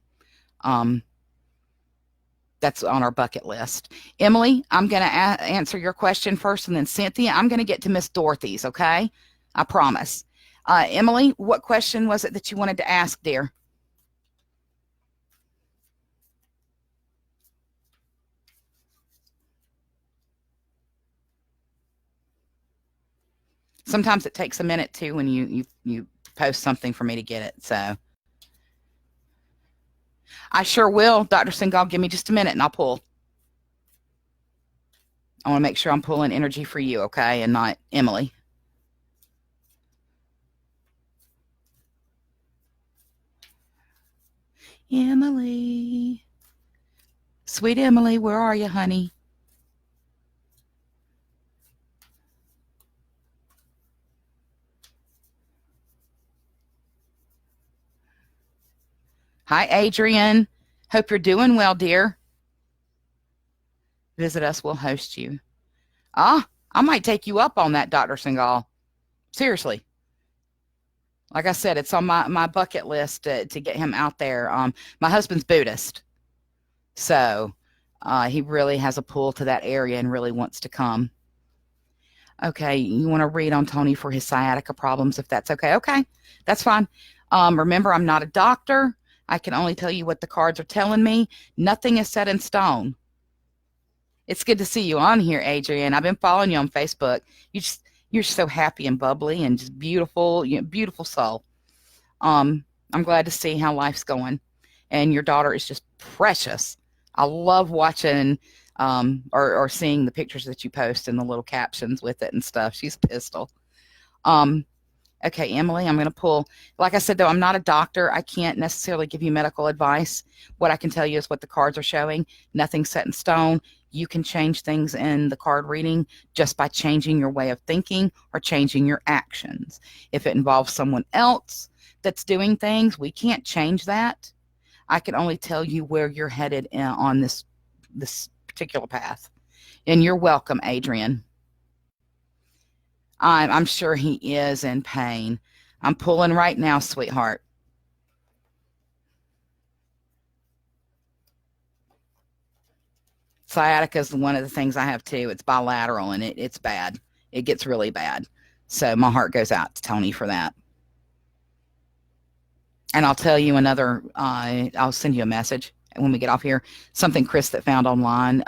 Speaker 1: That's on our bucket list. Emily, I'm going to answer your question first, and then Cynthia, I'm going to get to Miss Dorothy's, okay? I promise. Emily, what question was it that you wanted to ask, dear? Sometimes it takes a minute, too, when you post something for me to get it, so. I sure will, Dr. Singal. Give me just a minute, and I'll pull. I want to make sure I'm pulling energy for you, okay, and not Emily. Emily. Sweet Emily, where are you, honey? Hi, Adrian. Hope you're doing well, dear. Visit us. We'll host you. I might take you up on that, Dr. Singal. Seriously. Like I said, it's on my bucket list to get him out there. My husband's Buddhist, so he really has a pull to that area and really wants to come. Okay, you want to read on Tony for his sciatica problems, if that's okay. Okay, that's fine. Remember, I'm not a doctor. I can only tell you what the cards are telling me. Nothing is set in stone. It's good to see you on here, Adrian. I've been following you on Facebook. You're so happy and bubbly and just beautiful, beautiful soul. I'm glad to see how life's going. And your daughter is just precious. I love watching or seeing the pictures that you post and the little captions with it and stuff. She's a pistol. Okay, Emily, I'm going to pull. Like I said, though, I'm not a doctor. I can't necessarily give you medical advice. What I can tell you is what the cards are showing. Nothing's set in stone. You can change things in the card reading just by changing your way of thinking or changing your actions. If it involves someone else that's doing things, we can't change that. I can only tell you where you're headed on this particular path. And you're welcome, Adrian. I'm sure he is in pain. I'm pulling right now, sweetheart. Sciatica is one of the things I have too. It's bilateral and it's bad. It gets really bad. So my heart goes out to Tony for that. And I'll tell you another, I'll send you a message when we get off here. Something Chris that found online.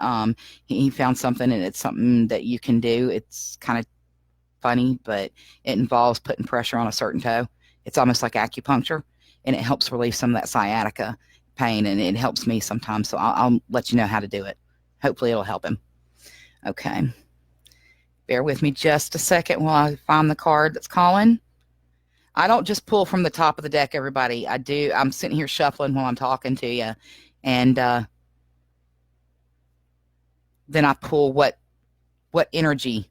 Speaker 1: He found something, and it's something that you can do. It's kind of funny, but it involves putting pressure on a certain toe. It's almost like acupuncture, and it helps relieve some of that sciatica pain, and it helps me sometimes. So I'll let you know how to do it. Hopefully it'll help him. Okay. Bear with me just a second while I find the card that's calling. I don't just pull from the top of the deck, everybody. I do. I'm sitting here shuffling while I'm talking to you. And then I pull what energy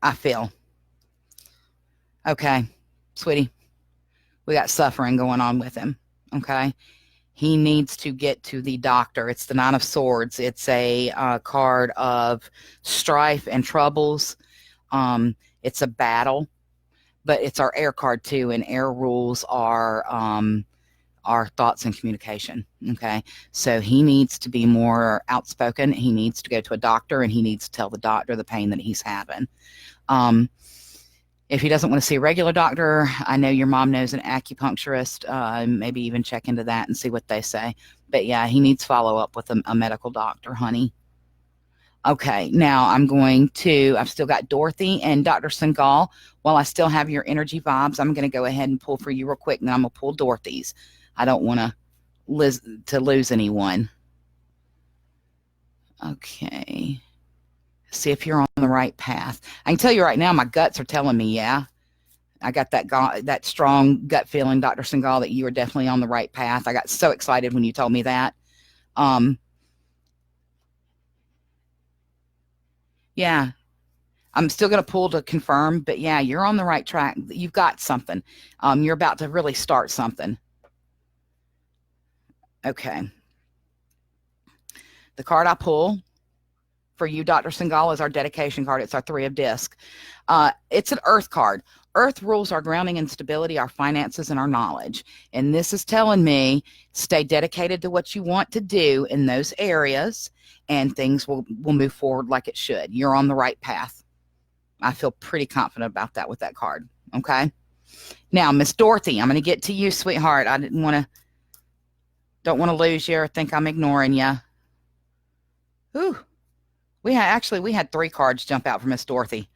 Speaker 1: I feel. Okay, sweetie. We got suffering going on with him. Okay. He needs to get to the doctor. It's the Nine of Swords. It's a card of strife and troubles. It's a battle. But it's our air card too, and air rules are thoughts and communication. Okay, so he needs to be more outspoken. He needs to go to a doctor, and he needs to tell the doctor the pain that he's having. If he doesn't want to see a regular doctor, I know your mom knows an acupuncturist. Maybe even check into that and see what they say. But yeah, he needs follow up with a medical doctor, honey. Okay, now I've still got Dorothy and Dr. Singal. While I still have your energy vibes, I'm going to go ahead and pull for you real quick, and then I'm going to pull Dorothy's. I don't want to lose anyone. Okay. See if you're on the right path. I can tell you right now, my guts are telling me, yeah. I got that strong gut feeling, Dr. Singal, that you are definitely on the right path. I got so excited when you told me that. Yeah, I'm still going to pull to confirm, but yeah, you're on the right track. You've got something. You're about to really start something. Okay. The card I pull for you, Dr. Singal, is our dedication card. It's our Three of Disc. It's an Earth card. Earth rules our grounding and stability, our finances, and our knowledge. And this is telling me stay dedicated to what you want to do in those areas, and things will move forward like it should. You're on the right path. I feel pretty confident about that with that card. Okay. Now, Miss Dorothy, I'm going to get to you, sweetheart. I don't want to lose you or think I'm ignoring you. Ooh, we had 3 cards jump out for Miss Dorothy.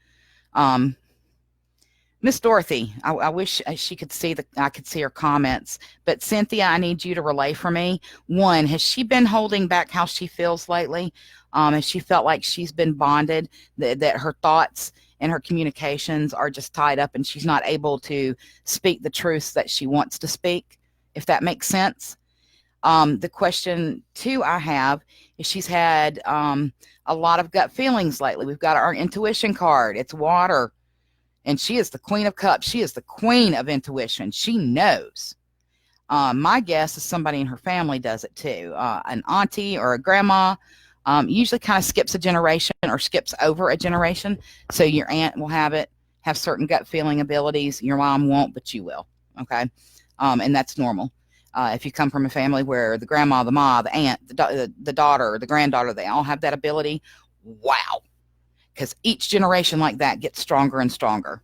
Speaker 1: Miss Dorothy, I wish she could see I could see her comments, but Cynthia, I need you to relay for me. 1, has she been holding back how she feels lately? Has she felt like she's been bonded, that her thoughts and her communications are just tied up and she's not able to speak the truths that she wants to speak, if that makes sense? The question 2 I have is she's had a lot of gut feelings lately. We've got our intuition card. It's water. And she is the Queen of Cups. She is the queen of intuition. She knows. My guess is somebody in her family does it too. An auntie or a grandma usually kind of skips a generation or skips over a generation. So your aunt will have certain gut feeling abilities. Your mom won't, but you will. Okay. And that's normal. If you come from a family where the grandma, the ma, the aunt, the daughter, the granddaughter, they all have that ability. Wow. Because each generation like that gets stronger and stronger.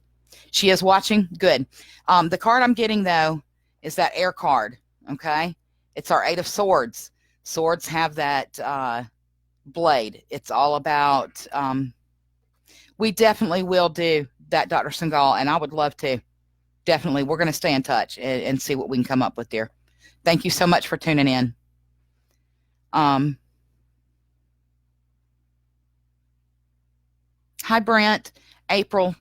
Speaker 1: She is watching? Good. The card I'm getting, though, is that air card, okay? It's our 8 of Swords. Swords have that blade. It's all about, we definitely will do that, Dr. Singal, and I would love to. Definitely. We're going to stay in touch and see what we can come up with, dear. Thank you so much for tuning in. Hi, Brent. April.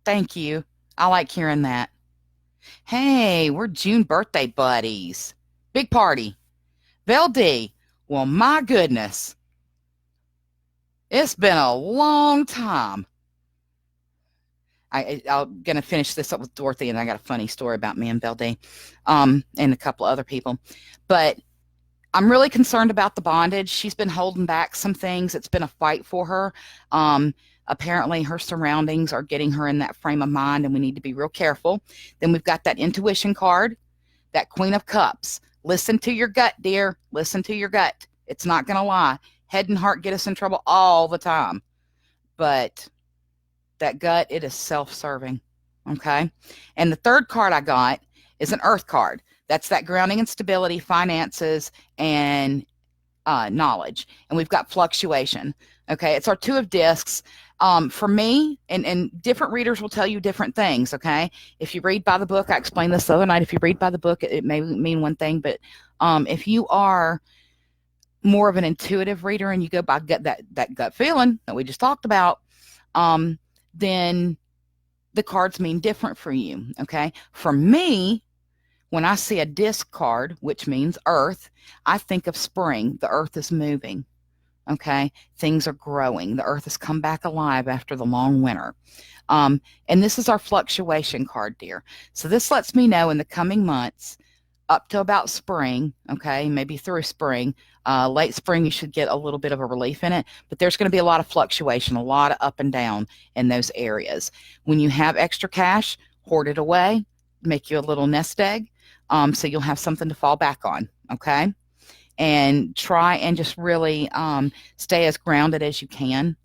Speaker 1: Thank you. I like hearing that. Hey, we're June birthday buddies. Big party. Veldy. Well, my goodness. It's been a long time. I'm going to finish this up with Dorothy, and I got a funny story about me and Veldy, and a couple other people. But I'm really concerned about the bondage. She's been holding back some things. It's been a fight for her. Apparently, her surroundings are getting her in that frame of mind, and we need to be real careful. Then we've got that intuition card, that Queen of Cups. Listen to your gut, dear. Listen to your gut. It's not going to lie. Head and heart get us in trouble all the time. But that gut, it is self-serving. Okay? And the third card I got is an Earth card. That's that grounding and stability, finances, and knowledge. And we've got fluctuation. Okay? It's our 2 of discs. For me, and different readers will tell you different things, okay? If you read by the book, I explained this the other night, if you read by the book, it may mean one thing, but if you are more of an intuitive reader and you go by that gut feeling that we just talked about, then the cards mean different for you, okay? For me, when I see a disc card, which means earth, I think of spring. The earth is moving, okay? Things are growing. The earth has come back alive after the long winter. And this is our fluctuation card, dear. So this lets me know in the coming months, up to about spring, okay, maybe through spring, late spring, you should get a little bit of a relief in it, but there's going to be a lot of fluctuation, a lot of up and down in those areas. When you have extra cash, hoard it away, make you a little nest egg, so you'll have something to fall back on, okay? And try and just really stay as grounded as you can,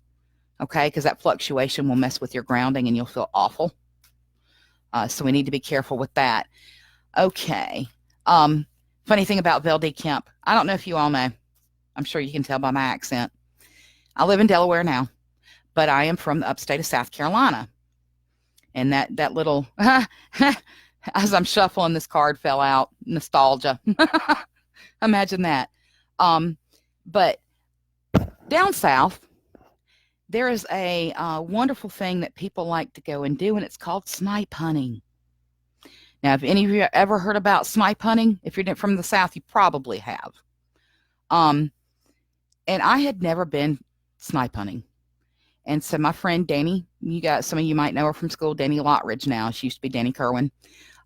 Speaker 1: okay, because that fluctuation will mess with your grounding and you'll feel awful. So we need to be careful with that. Okay. Funny thing about Veldy Kemp, I don't know if you all know. I'm sure you can tell by my accent. I live in Delaware now, but I am from the upstate of South Carolina. And that little, as I'm shuffling, this card fell out. Nostalgia. Imagine that. But down south, there is a wonderful thing that people like to go and do, and it's called snipe hunting. Now, if any of you ever heard about snipe hunting, if you're from the South, you probably have. And I had never been snipe hunting. And so my friend Danny, some of you might know her from school, Danny Lottridge now. She used to be Danny Kerwin.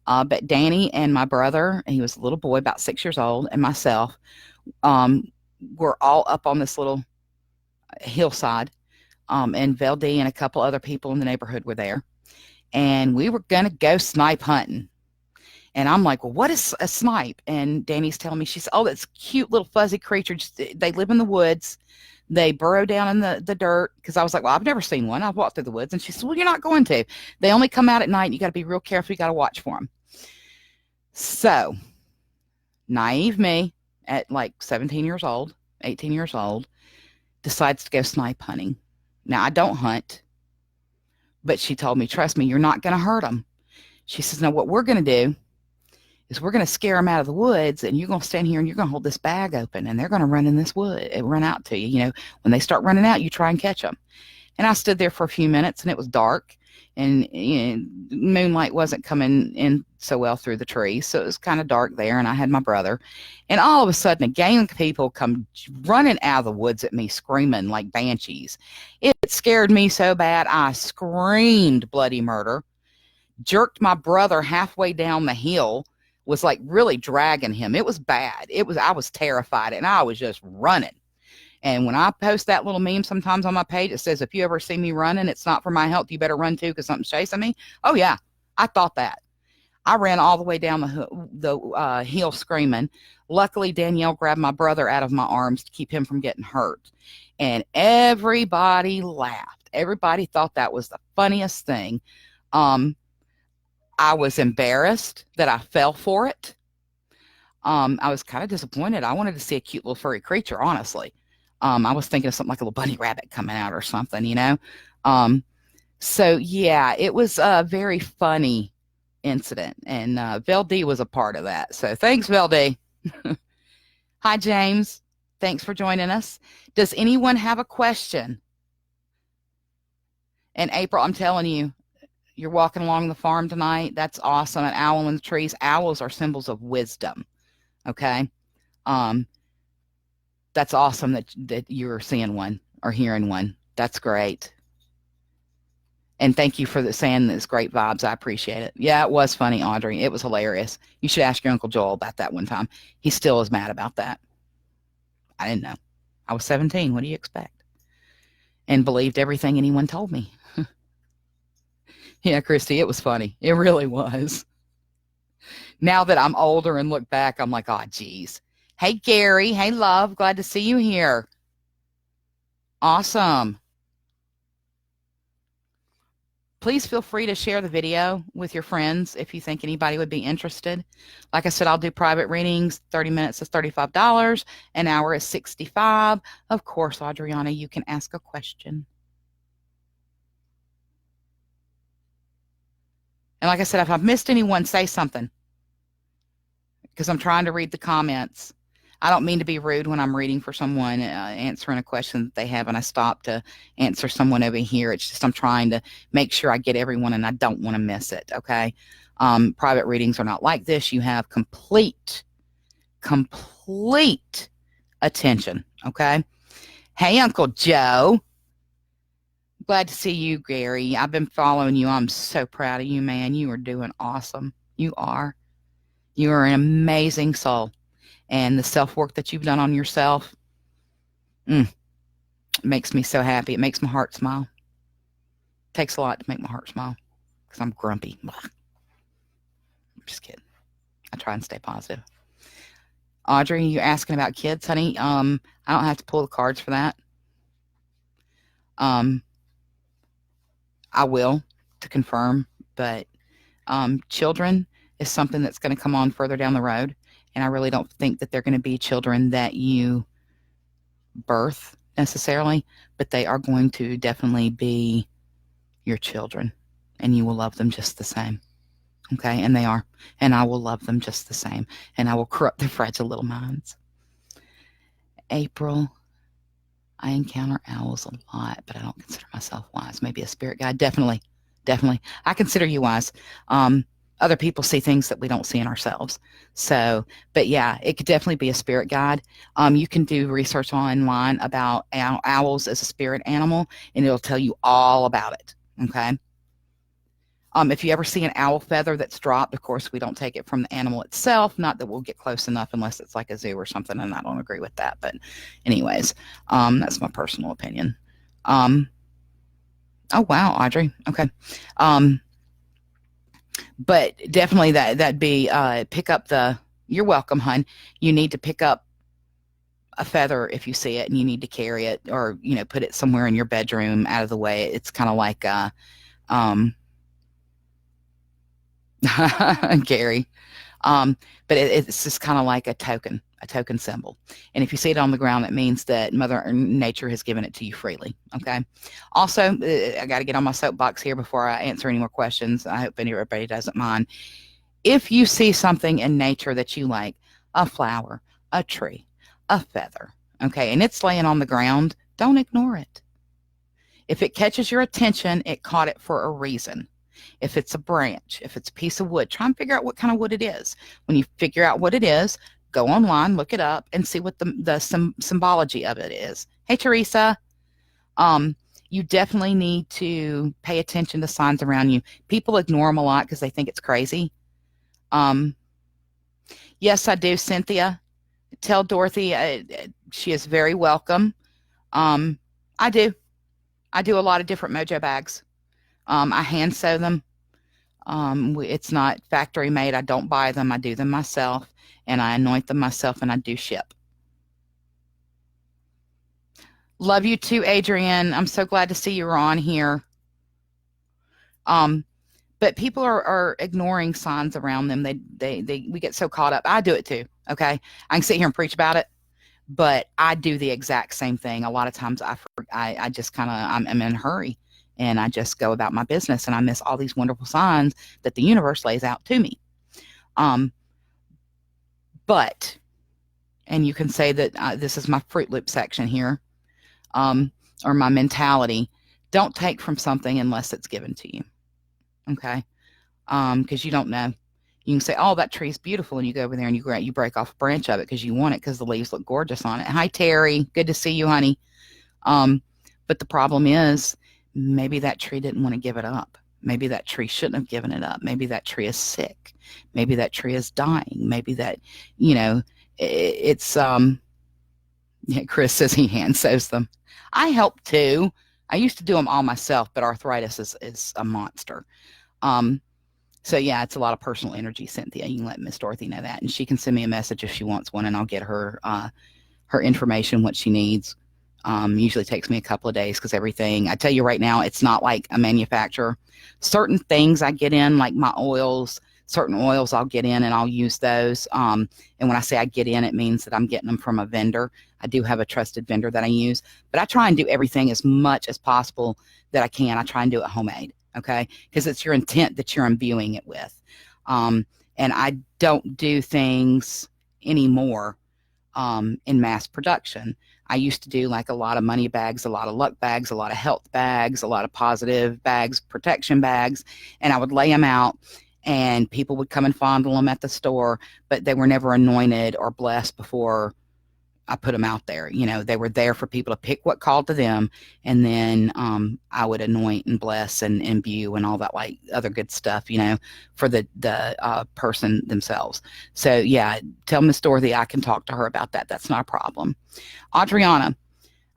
Speaker 1: But Danny and my brother, he was a little boy, about 6 years old, and myself, were all up on this little hillside. And Veldy and a couple other people in the neighborhood were there. And we were going to go snipe hunting. And I'm like, well, what is a snipe? And Danny's telling me, she said, oh, that's cute little fuzzy creature. They live in the woods. They burrow down in the dirt. Because I was like, well, I've never seen one. I've walked through the woods. And she said, well, you're not going to. They only come out at night. You got to be real careful. You got to watch for them. So, naive me at like 17 years old, 18 years old, decides to go snipe hunting. Now, I don't hunt. But she told me, trust me, you're not going to hurt them. She says, now what we're going to do is we're going to scare them out of the woods, and you're going to stand here and you're going to hold this bag open, and they're going to run in this wood and run out to you. You know, when they start running out, you try and catch them. And I stood there for a few minutes, and it was dark, and moonlight wasn't coming in so well through the trees, so it was kind of dark there, and I had my brother. And all of a sudden, a gang of people come running out of the woods at me, screaming like banshees. It scared me so bad, I screamed bloody murder, jerked my brother halfway down the hill, was like really dragging him. It was bad. I was terrified, and I was just running. And when I post that little meme sometimes on my page, it says, if you ever see me running, it's not for my health. You better run too, because something's chasing me. Oh yeah, I thought that. I ran all the way down the hill screaming. Luckily, Danielle grabbed my brother out of my arms to keep him from getting hurt. And everybody laughed. Everybody thought that was the funniest thing. I was embarrassed that I fell for it. I was kind of disappointed. I wanted to see a cute little furry creature, honestly. I was thinking of something like a little bunny rabbit coming out or something, you know? So yeah, it was a very funny incident, and Vel D was a part of that. So thanks, Vel D. Hi, James. Thanks for joining us. Does anyone have a question? And April, I'm telling you, you're walking along the farm tonight. That's awesome. An owl in the trees. Owls are symbols of wisdom. Okay. That's awesome that you're seeing one or hearing one. That's great. And thank you for saying this great vibes. I appreciate it. Yeah, it was funny, Audrey. It was hilarious. You should ask your Uncle Joel about that one time. He still is mad about that. I didn't know. I was 17. What do you expect? And believed everything anyone told me. Yeah, Christy, it was funny. It really was. Now that I'm older and look back, I'm like, oh, geez. Hey, Gary. Hey, love. Glad to see you here. Awesome. Please feel free to share the video with your friends if you think anybody would be interested. Like I said, I'll do private readings. 30 minutes is $35. An hour is $65. Of course, Adriana, you can ask a question. And like I said, if I've missed anyone, say something, because I'm trying to read the comments. I don't mean to be rude when I'm reading for someone, answering a question that they have, and I stop to answer someone over here. It's just I'm trying to make sure I get everyone, and I don't want to miss it, okay? Private readings are not like this. You have complete attention, okay? Hey, Uncle Joe. Glad to see you, Gary. I've been following you. I'm so proud of you, man. You are doing awesome. You are. You are an amazing soul. And the self-work that you've done on yourself makes me so happy. It makes my heart smile. It takes a lot to make my heart smile because I'm grumpy. I'm just kidding. I try and stay positive. Audrey, you're asking about kids, honey. I don't have to pull the cards for that. I will, to confirm, but children is something that's going to come on further down the road, and I really don't think that they're going to be children that you birth necessarily, but they are going to definitely be your children, and you will love them just the same. Okay, and they are, and I will love them just the same, and I will corrupt their fragile little minds. April, I encounter owls a lot, but I don't consider myself wise. Maybe a spirit guide. Definitely. I consider you wise. Other people see things that we don't see in ourselves. So, but yeah, it could definitely be a spirit guide. You can do research online about owls as a spirit animal, and it'll tell you all about it. Okay. If you ever see an owl feather that's dropped, of course, we don't take it from the animal itself. Not that we'll get close enough unless it's like a zoo or something, and I don't agree with that. But anyways, that's my personal opinion. Oh, wow, Audrey. Okay. But definitely that'd be pick up the, you're welcome, hun. You need to pick up a feather if you see it, and you need to carry it or, put it somewhere in your bedroom out of the way. It's kind of like Gary. But it's just kind of like a token symbol. And if you see it on the ground, that means that Mother Nature has given it to you freely. Okay. Also, I got to get on my soapbox here before I answer any more questions. I hope everybody doesn't mind. If you see something in nature that you like, a flower, a tree, a feather, okay, and it's laying on the ground, don't ignore it. If it catches your attention, it caught it for a reason. If it's a branch, if it's a piece of wood, try and figure out what kind of wood it is. When you figure out what it is, go online, look it up, and see what the symbology of it is. Hey, Teresa. You definitely need to pay attention to signs around you. People ignore them a lot because they think it's crazy. Yes, I do, Cynthia. Tell Dorothy she is very welcome. I do a lot of different mojo bags. I hand sew them. It's not factory made. I don't buy them. I do them myself, and I anoint them myself, and I do ship. Love you too, Adrienne. I'm so glad to see you're on here. But people are ignoring signs around them. We get so caught up. I do it too. Okay. I can sit here and preach about it, but I do the exact same thing. A lot of times I just kind of, I'm in a hurry and I just go about my business and I miss all these wonderful signs that the universe lays out to me. But, and you can say that this is my Fruit Loop section here, or my mentality. Don't take from something unless it's given to you. Okay. Because you don't know. You can say, oh, that tree's beautiful, and you go over there and you break off a branch of it because you want it because the leaves look gorgeous on it. Hi, Terry. Good to see you, honey. But the problem is maybe that tree didn't want to give it up. Maybe that tree shouldn't have given it up. Maybe that tree is sick. Maybe that tree is dying. Maybe that, it's, yeah, Chris says he hand sews them. I help too. I used to do them all myself, but arthritis is a monster. So yeah, it's a lot of personal energy, Cynthia. You can let Miss Dorothy know that, and she can send me a message if she wants one, and I'll get her her information, what she needs. Usually takes me a couple of days because everything, I tell you right now, it's not like a manufacturer. Certain things I get in, like my oils, certain oils I'll get in and I'll use those. And when I say I get in, it means that I'm getting them from a vendor. I do have a trusted vendor that I use, but I try and do everything as much as possible that I can. I try and do it homemade. Okay, because it's your intent that you're imbuing it with. And I don't do things anymore in mass production. I used to do like a lot of money bags, a lot of luck bags, a lot of health bags, a lot of positive bags, protection bags, and I would lay them out and people would come and fondle them at the store, but they were never anointed or blessed before I put them out there. They were there for people to pick what called to them, and then I would anoint and bless and imbue and all that like other good stuff, for the person themselves. So yeah, tell Miss Dorothy I can talk to her about that. That's not a problem. Adriana,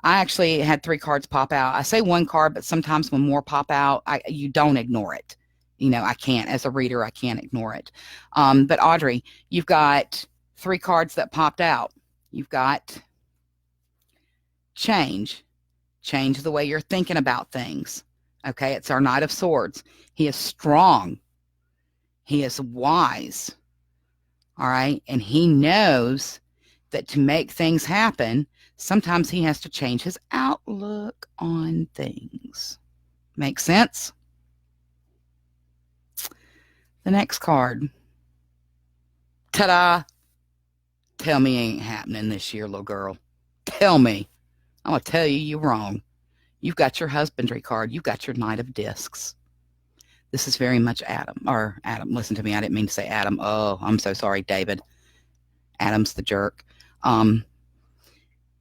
Speaker 1: I actually had 3 cards pop out. I say 1 card, but sometimes when more pop out, you don't ignore it. I can't, as a reader, I can't ignore it. But Audrey, you've got 3 cards that popped out. You've got change the way you're thinking about things. Okay, it's our Knight of Swords. He is strong. He is wise. All right, and he knows that to make things happen, sometimes he has to change his outlook on things. Make sense? The next card. Ta-da! Tell me ain't happening this year, little girl. Tell me. I'm going to tell you you're wrong. You've got your husbandry card. You've got your Knight of Discs. This is very much Adam. Listen to me. I didn't mean to say Adam. Oh, I'm so sorry, David. Adam's the jerk.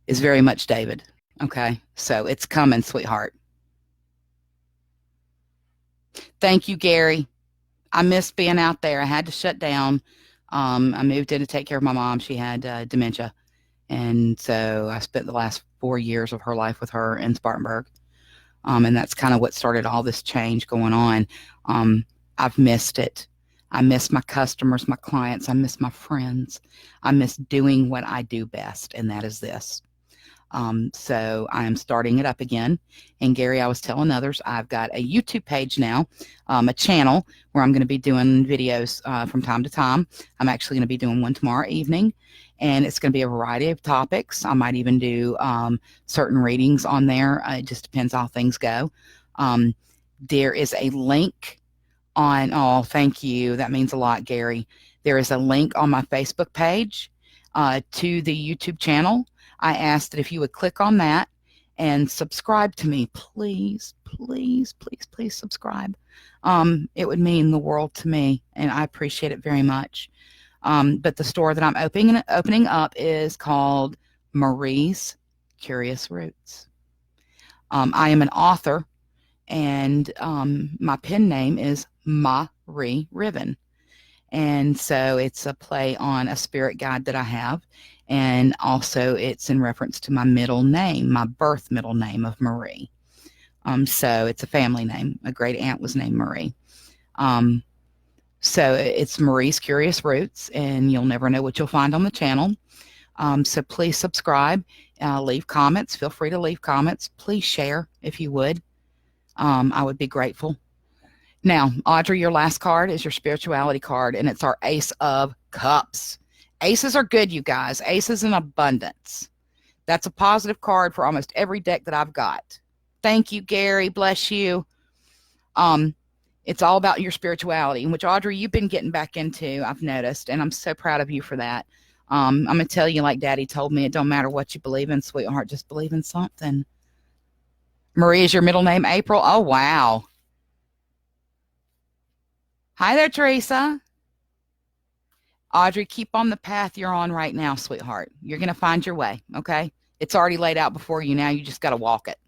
Speaker 1: Is very much David. Okay? So it's coming, sweetheart. Thank you, Gary. I missed being out there. I had to shut down. I moved in to take care of my mom. She had dementia. And so I spent the last 4 years of her life with her in Spartanburg. And that's kind of what started all this change going on. I've missed it. I miss my customers, my clients. I miss my friends. I miss doing what I do best, and that is this. So I am starting it up again. And Gary, I was telling others, I've got a YouTube page now, a channel where I'm going to be doing videos from time to time. I'm actually going to be doing one tomorrow evening, and it's going to be a variety of topics. I might even do certain readings on there. It just depends how things go. There is a link on, oh, thank you. That means a lot, Gary. There is a link on my Facebook page to the YouTube channel. I asked that if you would click on that and subscribe to me, please, please, please, please subscribe. It would mean the world to me, and I appreciate it very much. But the store that I'm opening up is called Marie's Curious Roots. I am an author, and my pen name is Marie Ribbon. And so it's a play on a spirit guide that I have. And also it's in reference to my middle name, my birth middle name of Marie. So it's a family name. A great aunt was named Marie. So it's Marie's Curious Roots, and you'll never know what you'll find on the channel. So please subscribe, leave comments. Feel free to leave comments. Please share if you would. I would be grateful. Now, Audrey, your last card is your spirituality card, and it's our Ace of Cups. Aces are good, you guys. Aces in abundance. That's a positive card for almost every deck that I've got. Thank you, Gary. Bless you. It's all about your spirituality, which, Audrey, you've been getting back into, I've noticed, and I'm so proud of you for that. I'm going to tell you, like Daddy told me, it don't matter what you believe in, sweetheart, just believe in something. Marie is your middle name, April? Oh, wow. Hi there, Teresa. Audrey, keep on the path you're on right now, sweetheart. You're going to find your way, okay? It's already laid out before you now. You just got to walk it.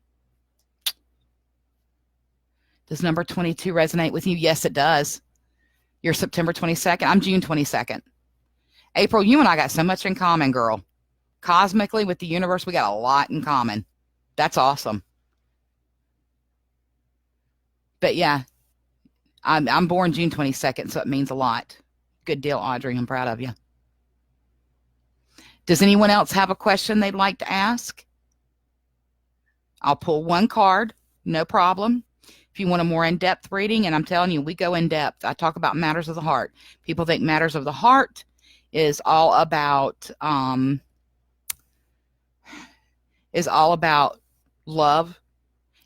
Speaker 1: Does number 22 resonate with you? Yes, it does. You're September 22nd. I'm June 22nd. April, you and I got so much in common, girl. Cosmically, with the universe, we got a lot in common. That's awesome. But yeah, I'm born June 22nd, so it means a lot. Good deal, Audrey. I'm proud of you. Does anyone else have a question they'd like to ask? I'll pull one card, no problem. If you want a more in-depth reading, and I'm telling you, we go in-depth. I talk about matters of the heart. People think matters of the heart is all about love,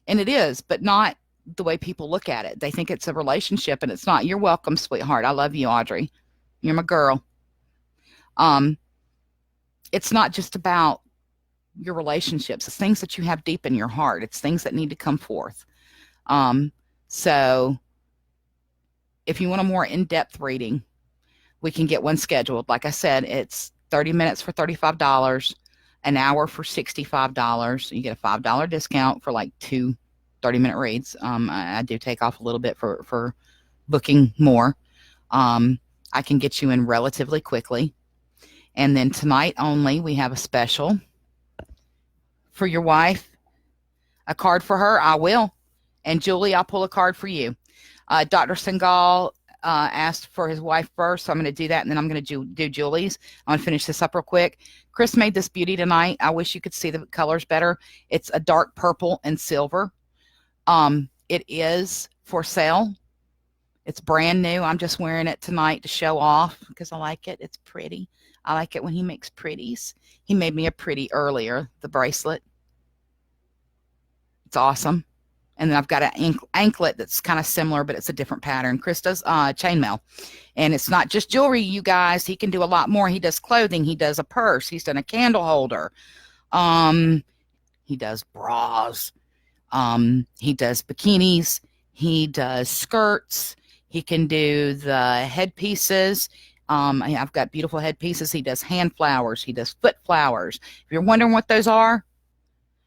Speaker 1: and it is, but not the way people look at it. They think it's a relationship, and it's not. You're welcome, sweetheart. I love you, Audrey. You're my girl. It's not just about your relationships. It's things that you have deep in your heart. It's things that need to come forth. So if you want a more in-depth reading, we can get one scheduled. Like I said, it's 30 minutes for $35, an hour for $65. You get a $5 discount for like 2 30-minute reads. I do take off a little bit for booking more. I can get you in relatively quickly. And then tonight only, we have a special for your wife. A card for her, I will. And Julie, I'll pull a card for you. Dr. Singal asked for his wife first, so I'm going to do that, and then I'm going to do Julie's. I'm going to finish this up real quick. Chris made this beauty tonight. I wish you could see the colors better. It's a dark purple and silver. It is for sale. It's brand new. I'm just wearing it tonight to show off because I like it. It's pretty. I like it when he makes pretties. He made me a pretty earlier, the bracelet. It's awesome. And then I've got an anklet that's kind of similar, but it's a different pattern. Chris does chainmail. And it's not just jewelry, you guys. He can do a lot more. He does clothing. He does a purse. He's done a candle holder. He does bras. He does bikinis. He does skirts. He can do the headpieces. I've got beautiful headpieces. He does hand flowers. He does foot flowers. If you're wondering what those are,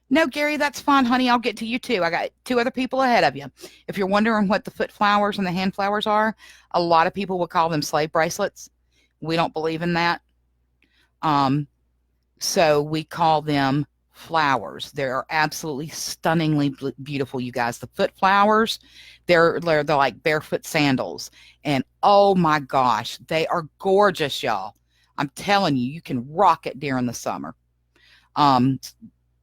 Speaker 1: no, Gary, that's fine, honey. I'll get to you too. I got 2 other people ahead of you. If you're wondering what the foot flowers and the hand flowers are, a lot of people will call them slave bracelets. We don't believe in that. So we call them flowers. They're absolutely stunningly beautiful, you guys. The foot flowers, they're like barefoot sandals. And oh my gosh, they are gorgeous, y'all. I'm telling you, you can rock it during the summer.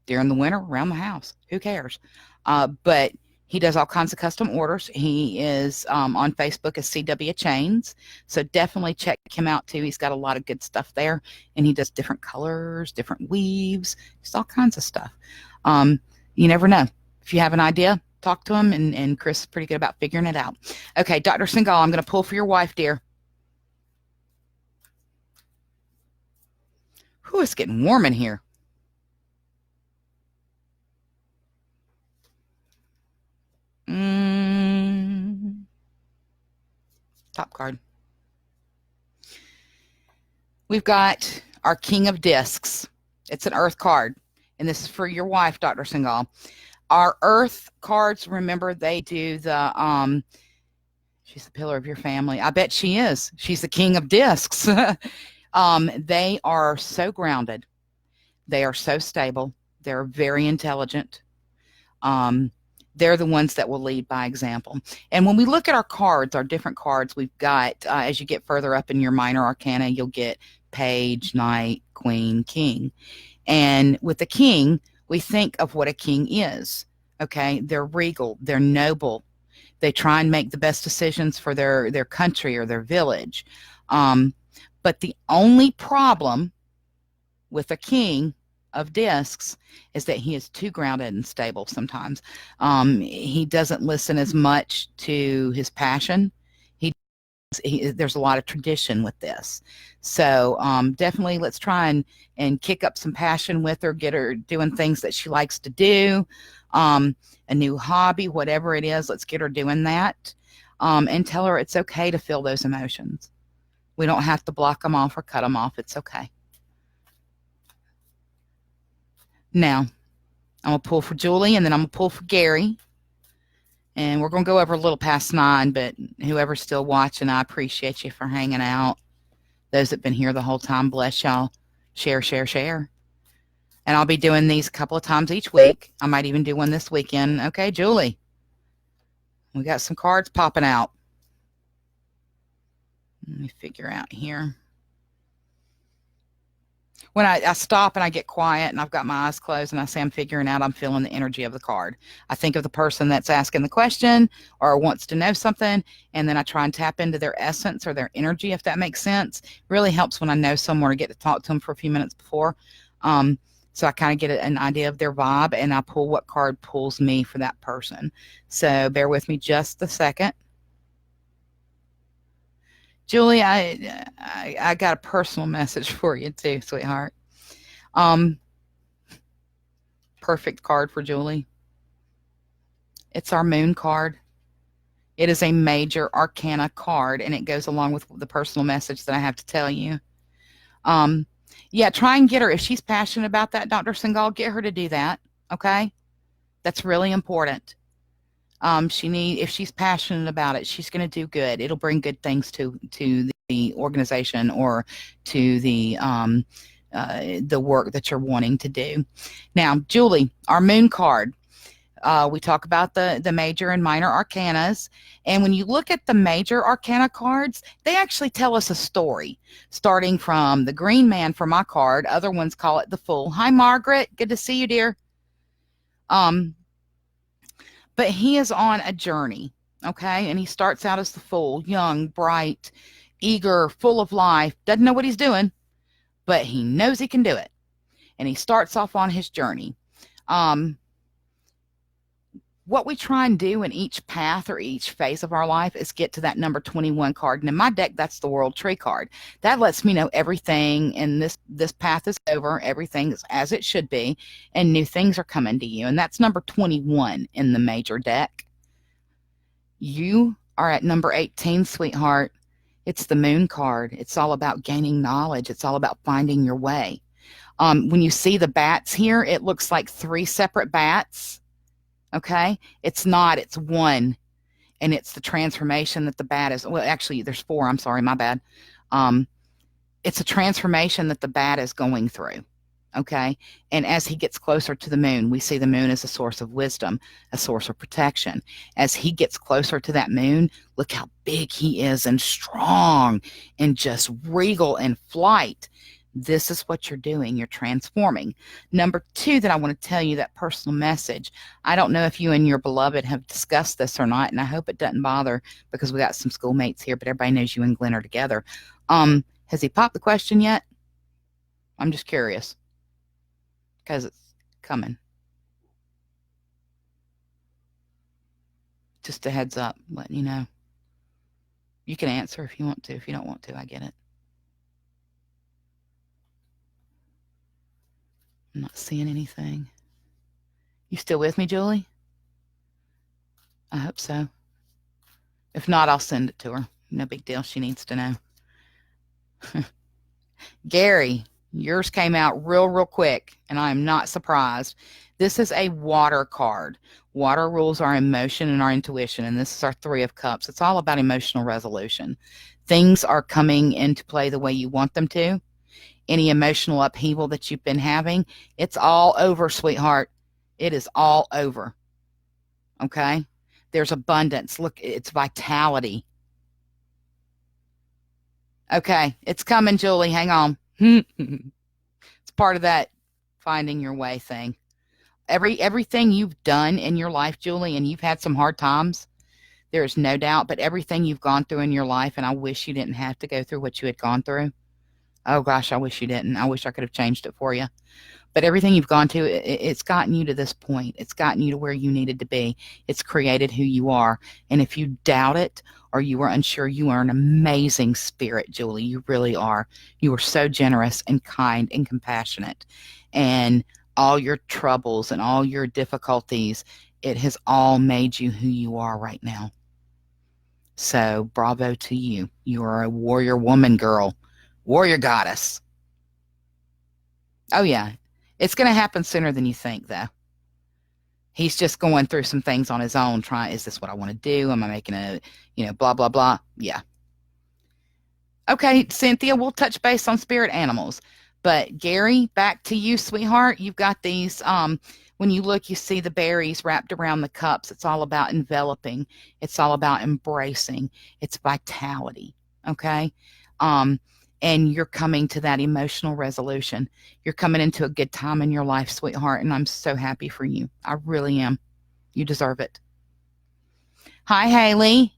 Speaker 1: During the winter, around the house. Who cares? But he does all kinds of custom orders. He is on Facebook as CW Chains. So definitely check him out too. He's got a lot of good stuff there. And he does different colors, different weaves, just all kinds of stuff. You never know. If you have an idea, talk to him. And Chris is pretty good about figuring it out. Okay, Dr. Singal, I'm going to pull for your wife, dear. Whew, it's getting warm in here. Top card. We've got our King of Discs. It's an Earth card, and this is for your wife, Dr. Singal. Our Earth cards, remember, they do the she's the pillar of your family. I bet she is. She's the King of Discs. They are so grounded. They are so stable. They're very intelligent. They're the ones that will lead by example. And when we look at our cards, our different cards, we've got, as you get further up in your minor arcana, you'll get Page, Knight, Queen, King. And with the King, we think of what a king is. Okay, they're regal, they're noble, They try and make the best decisions for their country or their village. But the only problem with a king of discs is that he is too grounded and stable sometimes. He doesn't listen as much to his passion. There's a lot of tradition with this. So definitely let's try and kick up some passion with her, get her doing things that she likes to do, a new hobby, whatever it is, let's get her doing that, and tell her it's okay to feel those emotions. We don't have to block them off or cut them off. It's okay. Now, I'm going to pull for Julie, and then I'm going to pull for Gary. And we're going to go over a little past 9, but whoever's still watching, I appreciate you for hanging out. Those that have been here the whole time, bless y'all. Share, share, share. And I'll be doing these a couple of times each week. I might even do one this weekend. Okay, Julie. We got some cards popping out. Let me figure out here. When I stop and I get quiet and I've got my eyes closed and I say I'm figuring out, I'm feeling the energy of the card. I think of the person that's asking the question or wants to know something, and then I try and tap into their essence or their energy, if that makes sense. It really helps when I know someone or get to talk to them for a few minutes before. So I kind of get an idea of their vibe, and I pull what card pulls me for that person. So bear with me just a second. Julie, I got a personal message for you too, sweetheart. Perfect card for Julie. It's our moon card. It is a major arcana card, and it goes along with the personal message that I have to tell you. Yeah, try and get her, if she's passionate about that, Dr. Singal, get her to do that, okay? That's really important. If she's passionate about it, she's going to do good. It'll bring good things to the organization or to the work that you're wanting to do. Now, Julie, our moon card, we talk about the major and minor arcanas, and when you look at the major arcana cards, they actually tell us a story, starting from the green man for my card. Other ones call it the Fool. Hi, Margaret. Good to see you, dear. But he is on a journey, okay? And he starts out as the Fool, young, bright, eager, full of life, doesn't know what he's doing, but he knows he can do it. And he starts off on his journey. What we try and do in each path or each phase of our life is get to that number 21 card. And in my deck, that's the World Tree card. That lets me know everything in this path is over, everything is as it should be, and new things are coming to you. And that's number 21 in the major deck. You are at number 18, sweetheart. It's the Moon card. It's all about gaining knowledge. It's all about finding your way. When you see the bats here, it looks like 3 separate bats. Okay, it's not, it's one, and it's the transformation that the bat is, well, actually, there's 4, I'm sorry, my bad. It's a transformation that the bat is going through, okay? And as he gets closer to the moon, we see the moon as a source of wisdom, a source of protection. As he gets closer to that moon, look how big he is and strong and just regal in flight. This is what you're doing. You're transforming. Number 2 that I want to tell you, that personal message. I don't know if you and your beloved have discussed this or not, and I hope it doesn't bother because we got some schoolmates here, but everybody knows you and Glenn are together. Has he popped the question yet? I'm just curious because it's coming. Just a heads up, letting you know. You can answer if you want to. If you don't want to, I get it. I'm not seeing anything. You still with me, Julie? I hope so. If not, I'll send it to her. No big deal. She needs to know. Gary, yours came out real quick, and I am not surprised. This is a water card. Water rules our emotion and our intuition, and this is our 3 of Cups. It's all about emotional resolution. Things are coming into play the way you want them to. Any emotional upheaval that you've been having, it's all over, sweetheart. It is all over. Okay? There's abundance. Look, it's vitality. Okay, it's coming, Julie. Hang on. It's part of that finding your way thing. Everything you've done in your life, Julie, and you've had some hard times, There is no doubt, but everything you've gone through in your life, and I wish you didn't have to go through what you had gone through. Oh gosh, I wish you didn't. I wish I could have changed it for you. But everything you've gone to, it's gotten you to this point. It's gotten you to where you needed to be. It's created who you are. And if you doubt it or you are unsure, you are an amazing spirit, Julie. You really are. You are so generous and kind and compassionate. And all your troubles and all your difficulties, it has all made you who you are right now. So bravo to you. You are a warrior woman, girl. Warrior goddess. Oh, yeah. It's going to happen sooner than you think, though. He's just going through some things on his own, trying, is this what I want to do? Am I making a, blah, blah, blah? Yeah. Okay, Cynthia, we'll touch base on spirit animals. But Gary, back to you, sweetheart. You've got these, when you look, you see the berries wrapped around the cups. It's all about enveloping. It's all about embracing. It's vitality, okay? And you're coming to that emotional resolution. You're coming into a good time in your life, sweetheart, and I'm so happy for you. I really am. You deserve it. Hi, Haley.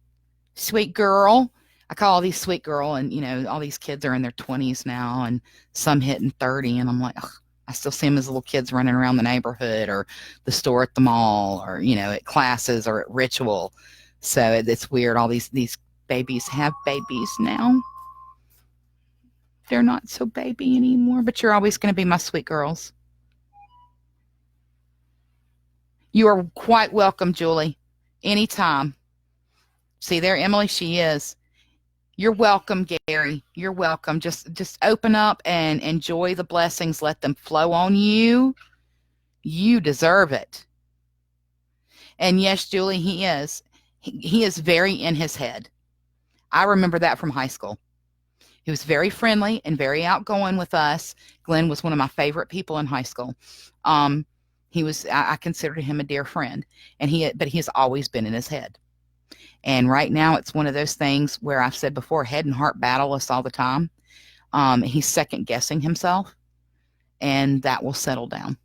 Speaker 1: Sweet girl. I call all these sweet girl, and, all these kids are in their 20s now, and some hitting 30, and I'm like, ugh, I still see them as little kids running around the neighborhood or the store at the mall or, at classes or at ritual. So it's weird. All these babies have babies now. They're not so baby anymore, but you're always going to be my sweet girls. You are quite welcome, Julie. Anytime. See there, Emily, she is. You're welcome, Gary. You're welcome. Just open up and enjoy the blessings. Let them flow on you. You deserve it. And yes, Julie, he is. He is very in his head. I remember that from high school. He was very friendly and very outgoing with us. Glenn was one of my favorite people in high school. I considered him a dear friend, but he has always been in his head. And right now it's one of those things where I've said before, head and heart battle us all the time. He's second guessing himself, and that will settle down.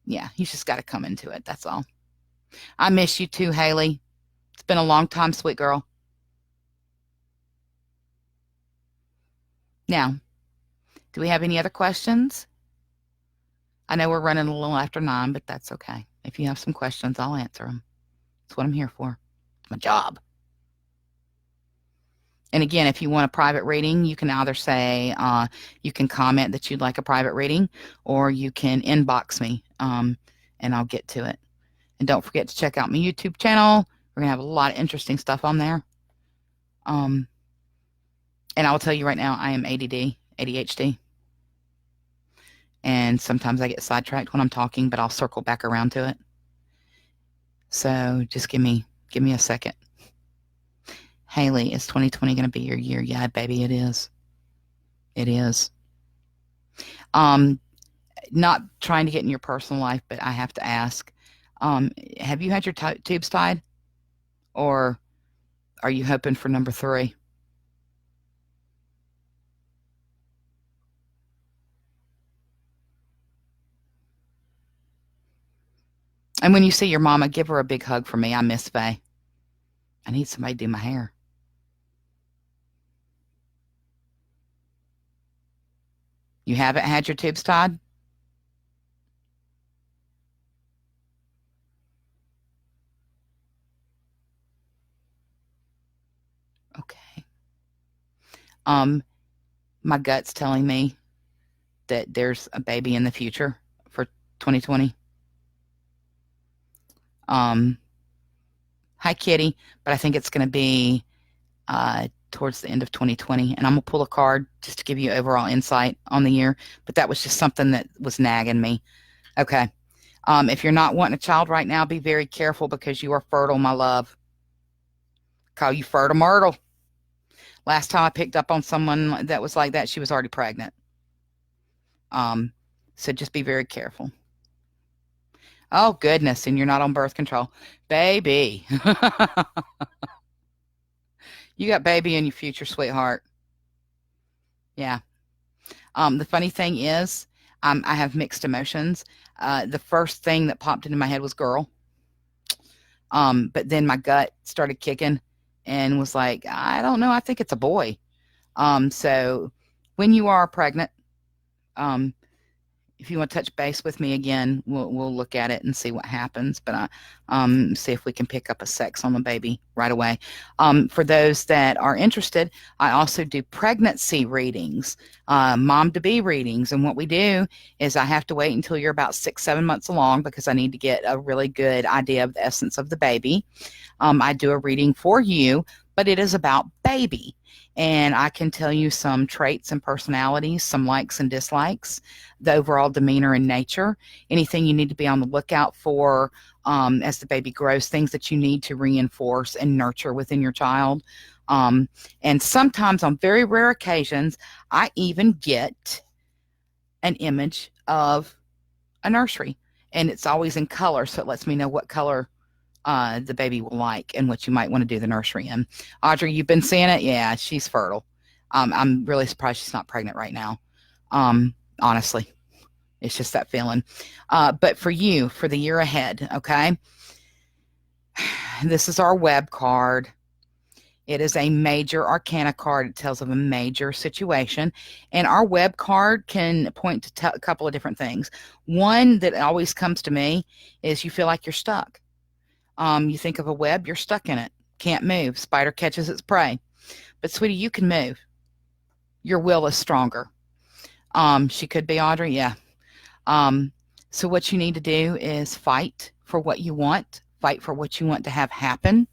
Speaker 1: Yeah, he's just got to come into it. That's all. I miss you too, Haley. It's been a long time, sweet girl. Now, do we have any other questions? I know we're running a little after 9, but that's okay. If you have some questions, I'll answer them. That's what I'm here for. It's my job. And again, if you want a private reading, you can either say, you can comment that you'd like a private reading, or you can inbox me, and I'll get to it. And don't forget to check out my YouTube channel. We're going to have a lot of interesting stuff on there. And I will tell you right now, I am ADHD. And sometimes I get sidetracked when I'm talking, but I'll circle back around to it. So just give me a second. Haley, is 2020 going to be your year? Yeah, baby, it is. It is. Not trying to get in your personal life, but I have to ask, have you had your tubes tied? Or are you hoping for number 3? And when you see your mama, give her a big hug for me. I miss Faye. I need somebody to do my hair. You haven't had your tubes tied? Okay. My gut's telling me that there's a baby in the future for 2020. Hi, Kitty, but I think it's going to be towards the end of 2020, and I'm going to pull a card just to give you overall insight on the year, but that was just something that was nagging me. Okay. If you're not wanting a child right now, be very careful because you are fertile, my love. Call you fertile myrtle. Last time I picked up on someone that was like that, she was already pregnant. So just be very careful. Oh, goodness, and you're not on birth control. Baby. You got baby in your future, sweetheart. Yeah. The funny thing is, I have mixed emotions. The first thing that popped into my head was girl. But then my gut started kicking and was like, I don't know, I think it's a boy. So when you are pregnant, if you want to touch base with me again, we'll look at it and see what happens. But see if we can pick up a sex on the baby right away. For those that are interested, I also do pregnancy readings, mom-to-be readings. And what we do is I have to wait until you're about 6-7 months along because I need to get a really good idea of the essence of the baby. I do a reading for you, but it is about baby. And I can tell you some traits and personalities, some likes and dislikes, the overall demeanor and nature, anything you need to be on the lookout for as the baby grows, things that you need to reinforce and nurture within your child. And sometimes, on very rare occasions, I even get an image of a nursery. And it's always in color, so it lets me know what color the baby will like and what you might want to do the nursery in. Audrey, you've been seeing it? Yeah, she's fertile. I'm really surprised she's not pregnant right now. Honestly, it's just that feeling. But for you, for the year ahead, okay? This is our web card. It is a major arcana card. It tells of a major situation. And our web card can point to a couple of different things. One that always comes to me is you feel like you're stuck. You think of a web, you're stuck in it. Can't move. Spider catches its prey. But sweetie, you can move. Your will is stronger. She could be Audrey, yeah. So what you need to do is fight for what you want. Fight for what you want to have happen.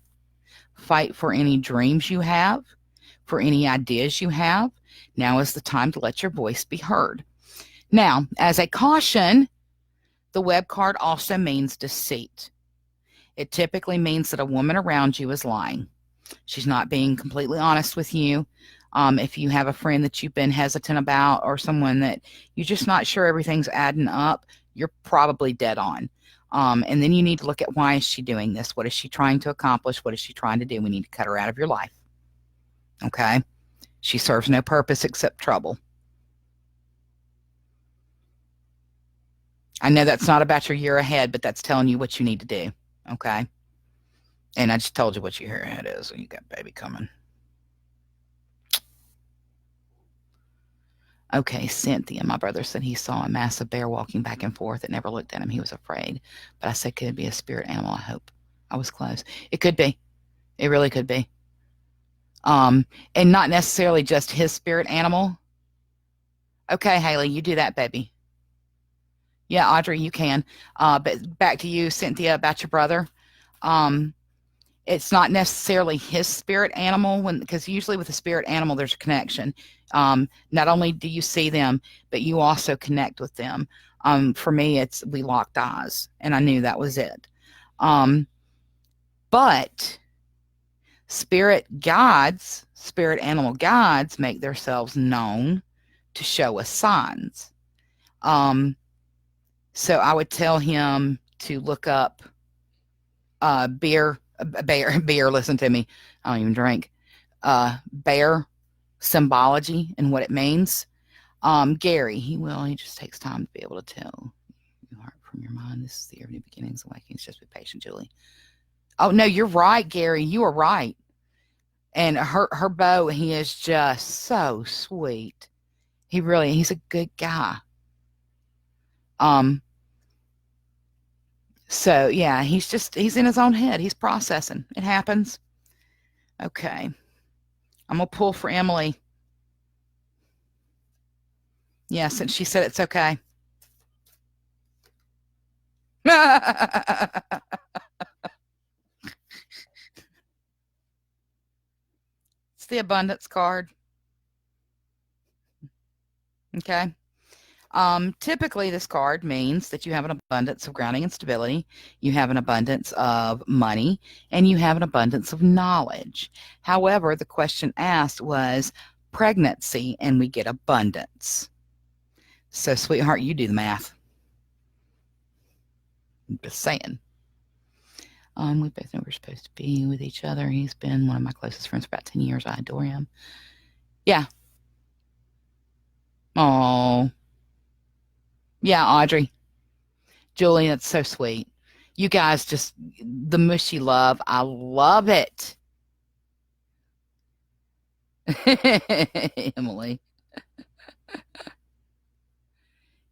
Speaker 1: Fight for any dreams you have, for any ideas you have. Now is the time to let your voice be heard. Now, as a caution, the web card also means deceit. It typically means that a woman around you is lying. She's not being completely honest with you. If you have a friend that you've been hesitant about or someone that you're just not sure everything's adding up, you're probably dead on. And then you need to look at, why is she doing this? What is she trying to accomplish? What is she trying to do? We need to cut her out of your life. Okay? She serves no purpose except trouble. I know that's not about your year ahead, but that's telling you what you need to do. Okay? And I just told you what your year ahead is. You got baby coming. Okay, Cynthia, my brother said he saw a massive bear walking back and forth. It never looked at him. He was afraid. But I said, could it be a spirit animal? I hope. I was close. It could be. It really could be. And not necessarily just his spirit animal. Okay, Haley, you do that, baby. Yeah, Audrey, you can. But back to you, Cynthia, about your brother. It's not necessarily his spirit animal, because usually with a spirit animal, there's a connection. Not only do you see them, but you also connect with them. For me, we locked eyes, and I knew that was it. But spirit animal guides make themselves known to show us signs. So I would tell him to look up bear, listen to me. I don't even drink. Bear symbology and what it means. Gary, he just takes time to be able to tell your heart from your mind. This is the early beginnings of awakening. Just be patient, Julie. Oh, no, you're right, Gary. You are right. And her beau, he is just so sweet. He's a good guy. So yeah, he's in his own head. He's processing. It happens. Okay. I'm gonna pull for Emily. Yes, and she said it's okay. It's the abundance card. Okay. Typically, this card means that you have an abundance of grounding and stability, you have an abundance of money, and you have an abundance of knowledge. However, the question asked was pregnancy, and we get abundance. So, sweetheart, you do the math. I'm just saying. We both know we're supposed to be with each other. He's been one of my closest friends for about 10 years. I adore him. Yeah. Oh. Yeah, Audrey. Julie, that's so sweet. You guys just, the mushy love. I love it. Emily.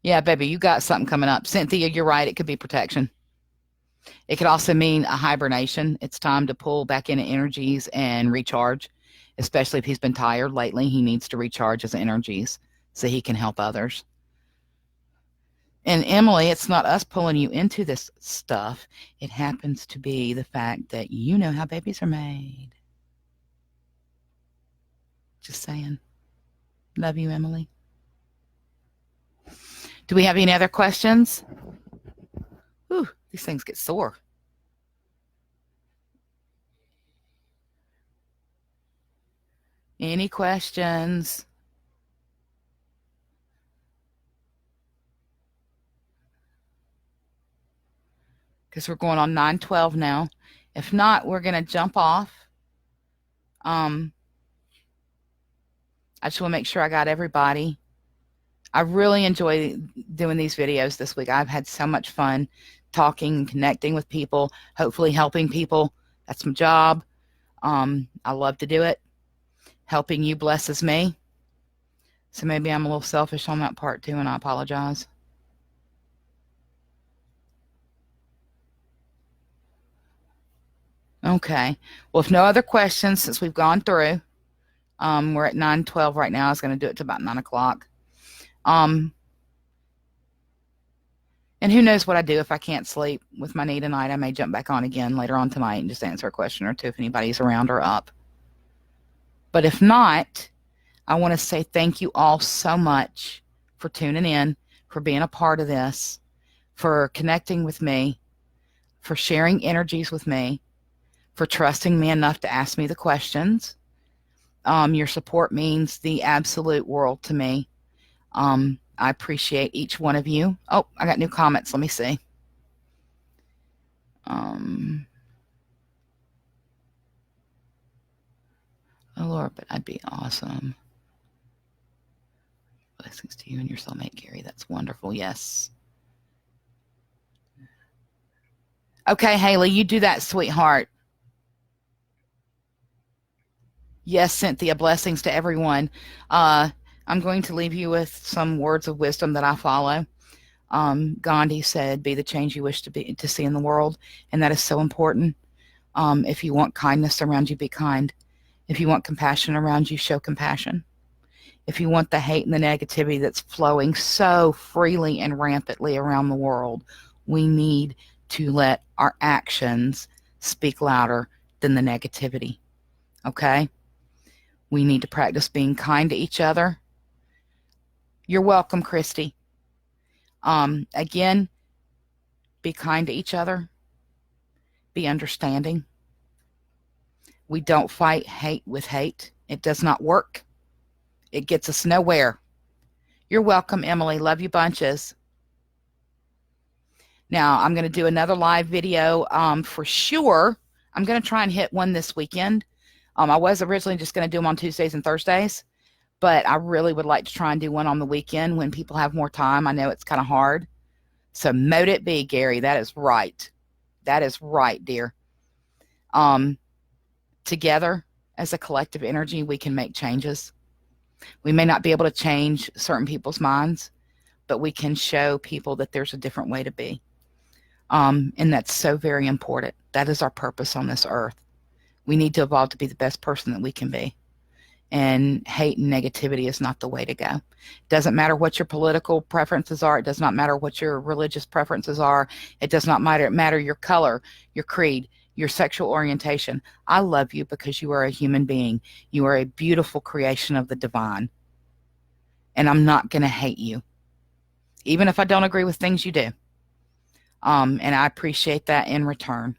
Speaker 1: Yeah, baby, you got something coming up. Cynthia, you're right. It could be protection. It could also mean a hibernation. It's time to pull back into energies and recharge, especially if he's been tired lately. He needs to recharge his energies so he can help others. And Emily, it's not us pulling you into this stuff. It happens to be the fact that you know how babies are made. Just saying. Love you, Emily. Do we have any other questions? Ooh, these things get sore. Any questions? Because we're going on 9:12 now. If not, we're going to jump off. I just want to make sure I got everybody. I really enjoy doing these videos this week. I've had so much fun talking and connecting with people, hopefully helping people. That's my job. I love to do it. Helping you blesses me. So maybe I'm a little selfish on that part too, and I apologize. Okay. Well, if no other questions, since we've gone through, we're at 9:12 right now. I was going to do it to about 9 o'clock. And who knows what I do if I can't sleep with my knee tonight. I may jump back on again later on tonight and just answer a question or two if anybody's around or up. But if not, I want to say thank you all so much for tuning in, for being a part of this, for connecting with me, for sharing energies with me, for trusting me enough to ask me the questions. Your support means the absolute world to me. I appreciate each one of you. Oh, I got new comments. Let me see. Oh, Lord, but I'd be awesome. Blessings to you and your soulmate, Gary. That's wonderful. Yes. Okay, Haley, you do that, sweetheart. Yes, Cynthia, blessings to everyone. I'm going to leave you with some words of wisdom that I follow. Gandhi said, be the change you wish to see in the world. And that is so important. If you want kindness around you, be kind. If you want compassion around you, show compassion. If you want the hate and the negativity that's flowing so freely and rampantly around the world, we need to let our actions speak louder than the negativity. Okay? We need to practice being kind to each other. You're welcome, Christy. Again, be kind to each other. Be understanding. We don't fight hate with hate. It does not work. It gets us nowhere. You're welcome, Emily. Love you bunches. Now, I'm going to do another live video for sure. I'm going to try and hit one this weekend. I was originally just going to do them on Tuesdays and Thursdays, but I really would like to try and do one on the weekend when people have more time. I know it's kind of hard. So mote it be, Gary. That is right. That is right, dear. Together, as a collective energy, we can make changes. We may not be able to change certain people's minds, but we can show people that there's a different way to be. And that's so very important. That is our purpose on this earth. We need to evolve to be the best person that we can be. And hate and negativity is not the way to go. It doesn't matter what your political preferences are. It does not matter what your religious preferences are. It does not matter your color, your creed, your sexual orientation. I love you because you are a human being. You are a beautiful creation of the divine. And I'm not going to hate you, even if I don't agree with things you do. And I appreciate that in return.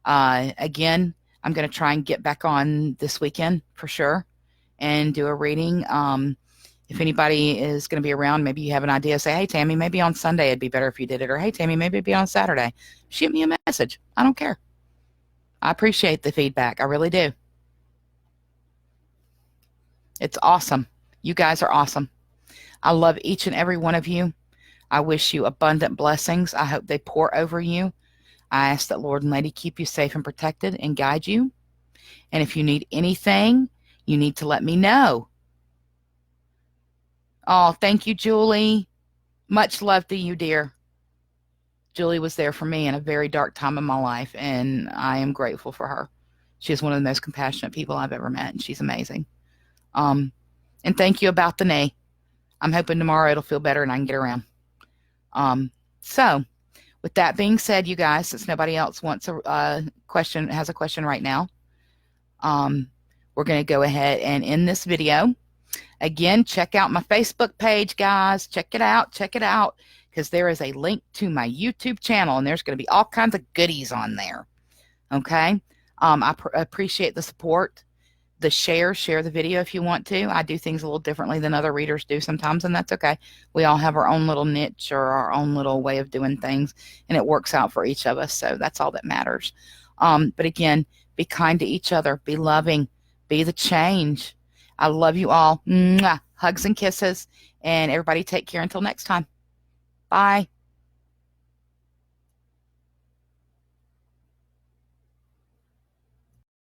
Speaker 1: Again, I'm going to try and get back on this weekend for sure and do a reading. If anybody is going to be around, maybe you have an idea, say, hey, Tammy, maybe on Sunday it'd be better if you did it. Or, hey, Tammy, maybe it'd be on Saturday. Shoot me a message. I don't care. I appreciate the feedback. I really do. It's awesome. You guys are awesome. I love each and every one of you. I wish you abundant blessings. I hope they pour over you. I ask that Lord and Lady keep you safe and protected and guide you. And if you need anything, you need to let me know. Oh, thank you, Julie. Much love to you, dear. Julie was there for me in a very dark time in my life, and I am grateful for her. She's one of the most compassionate people I've ever met, and she's amazing. And thank you about the knee. I'm hoping tomorrow it'll feel better and I can get around. So with that being said, you guys, since nobody else wants a question, has a question right now, we're going to go ahead and end this video. Again, check out my Facebook page, guys. Check it out, because there is a link to my YouTube channel, and there's going to be all kinds of goodies on there. Okay? I appreciate the support. The share the video if you want to. I do things a little differently than other readers do sometimes, and that's okay. We all have our own little niche or our own little way of doing things, and it works out for each of us, so that's all that matters. But again, be kind to each other. Be loving. Be the change. I love you all. Mwah. Hugs and kisses, and everybody take care until next time. Bye.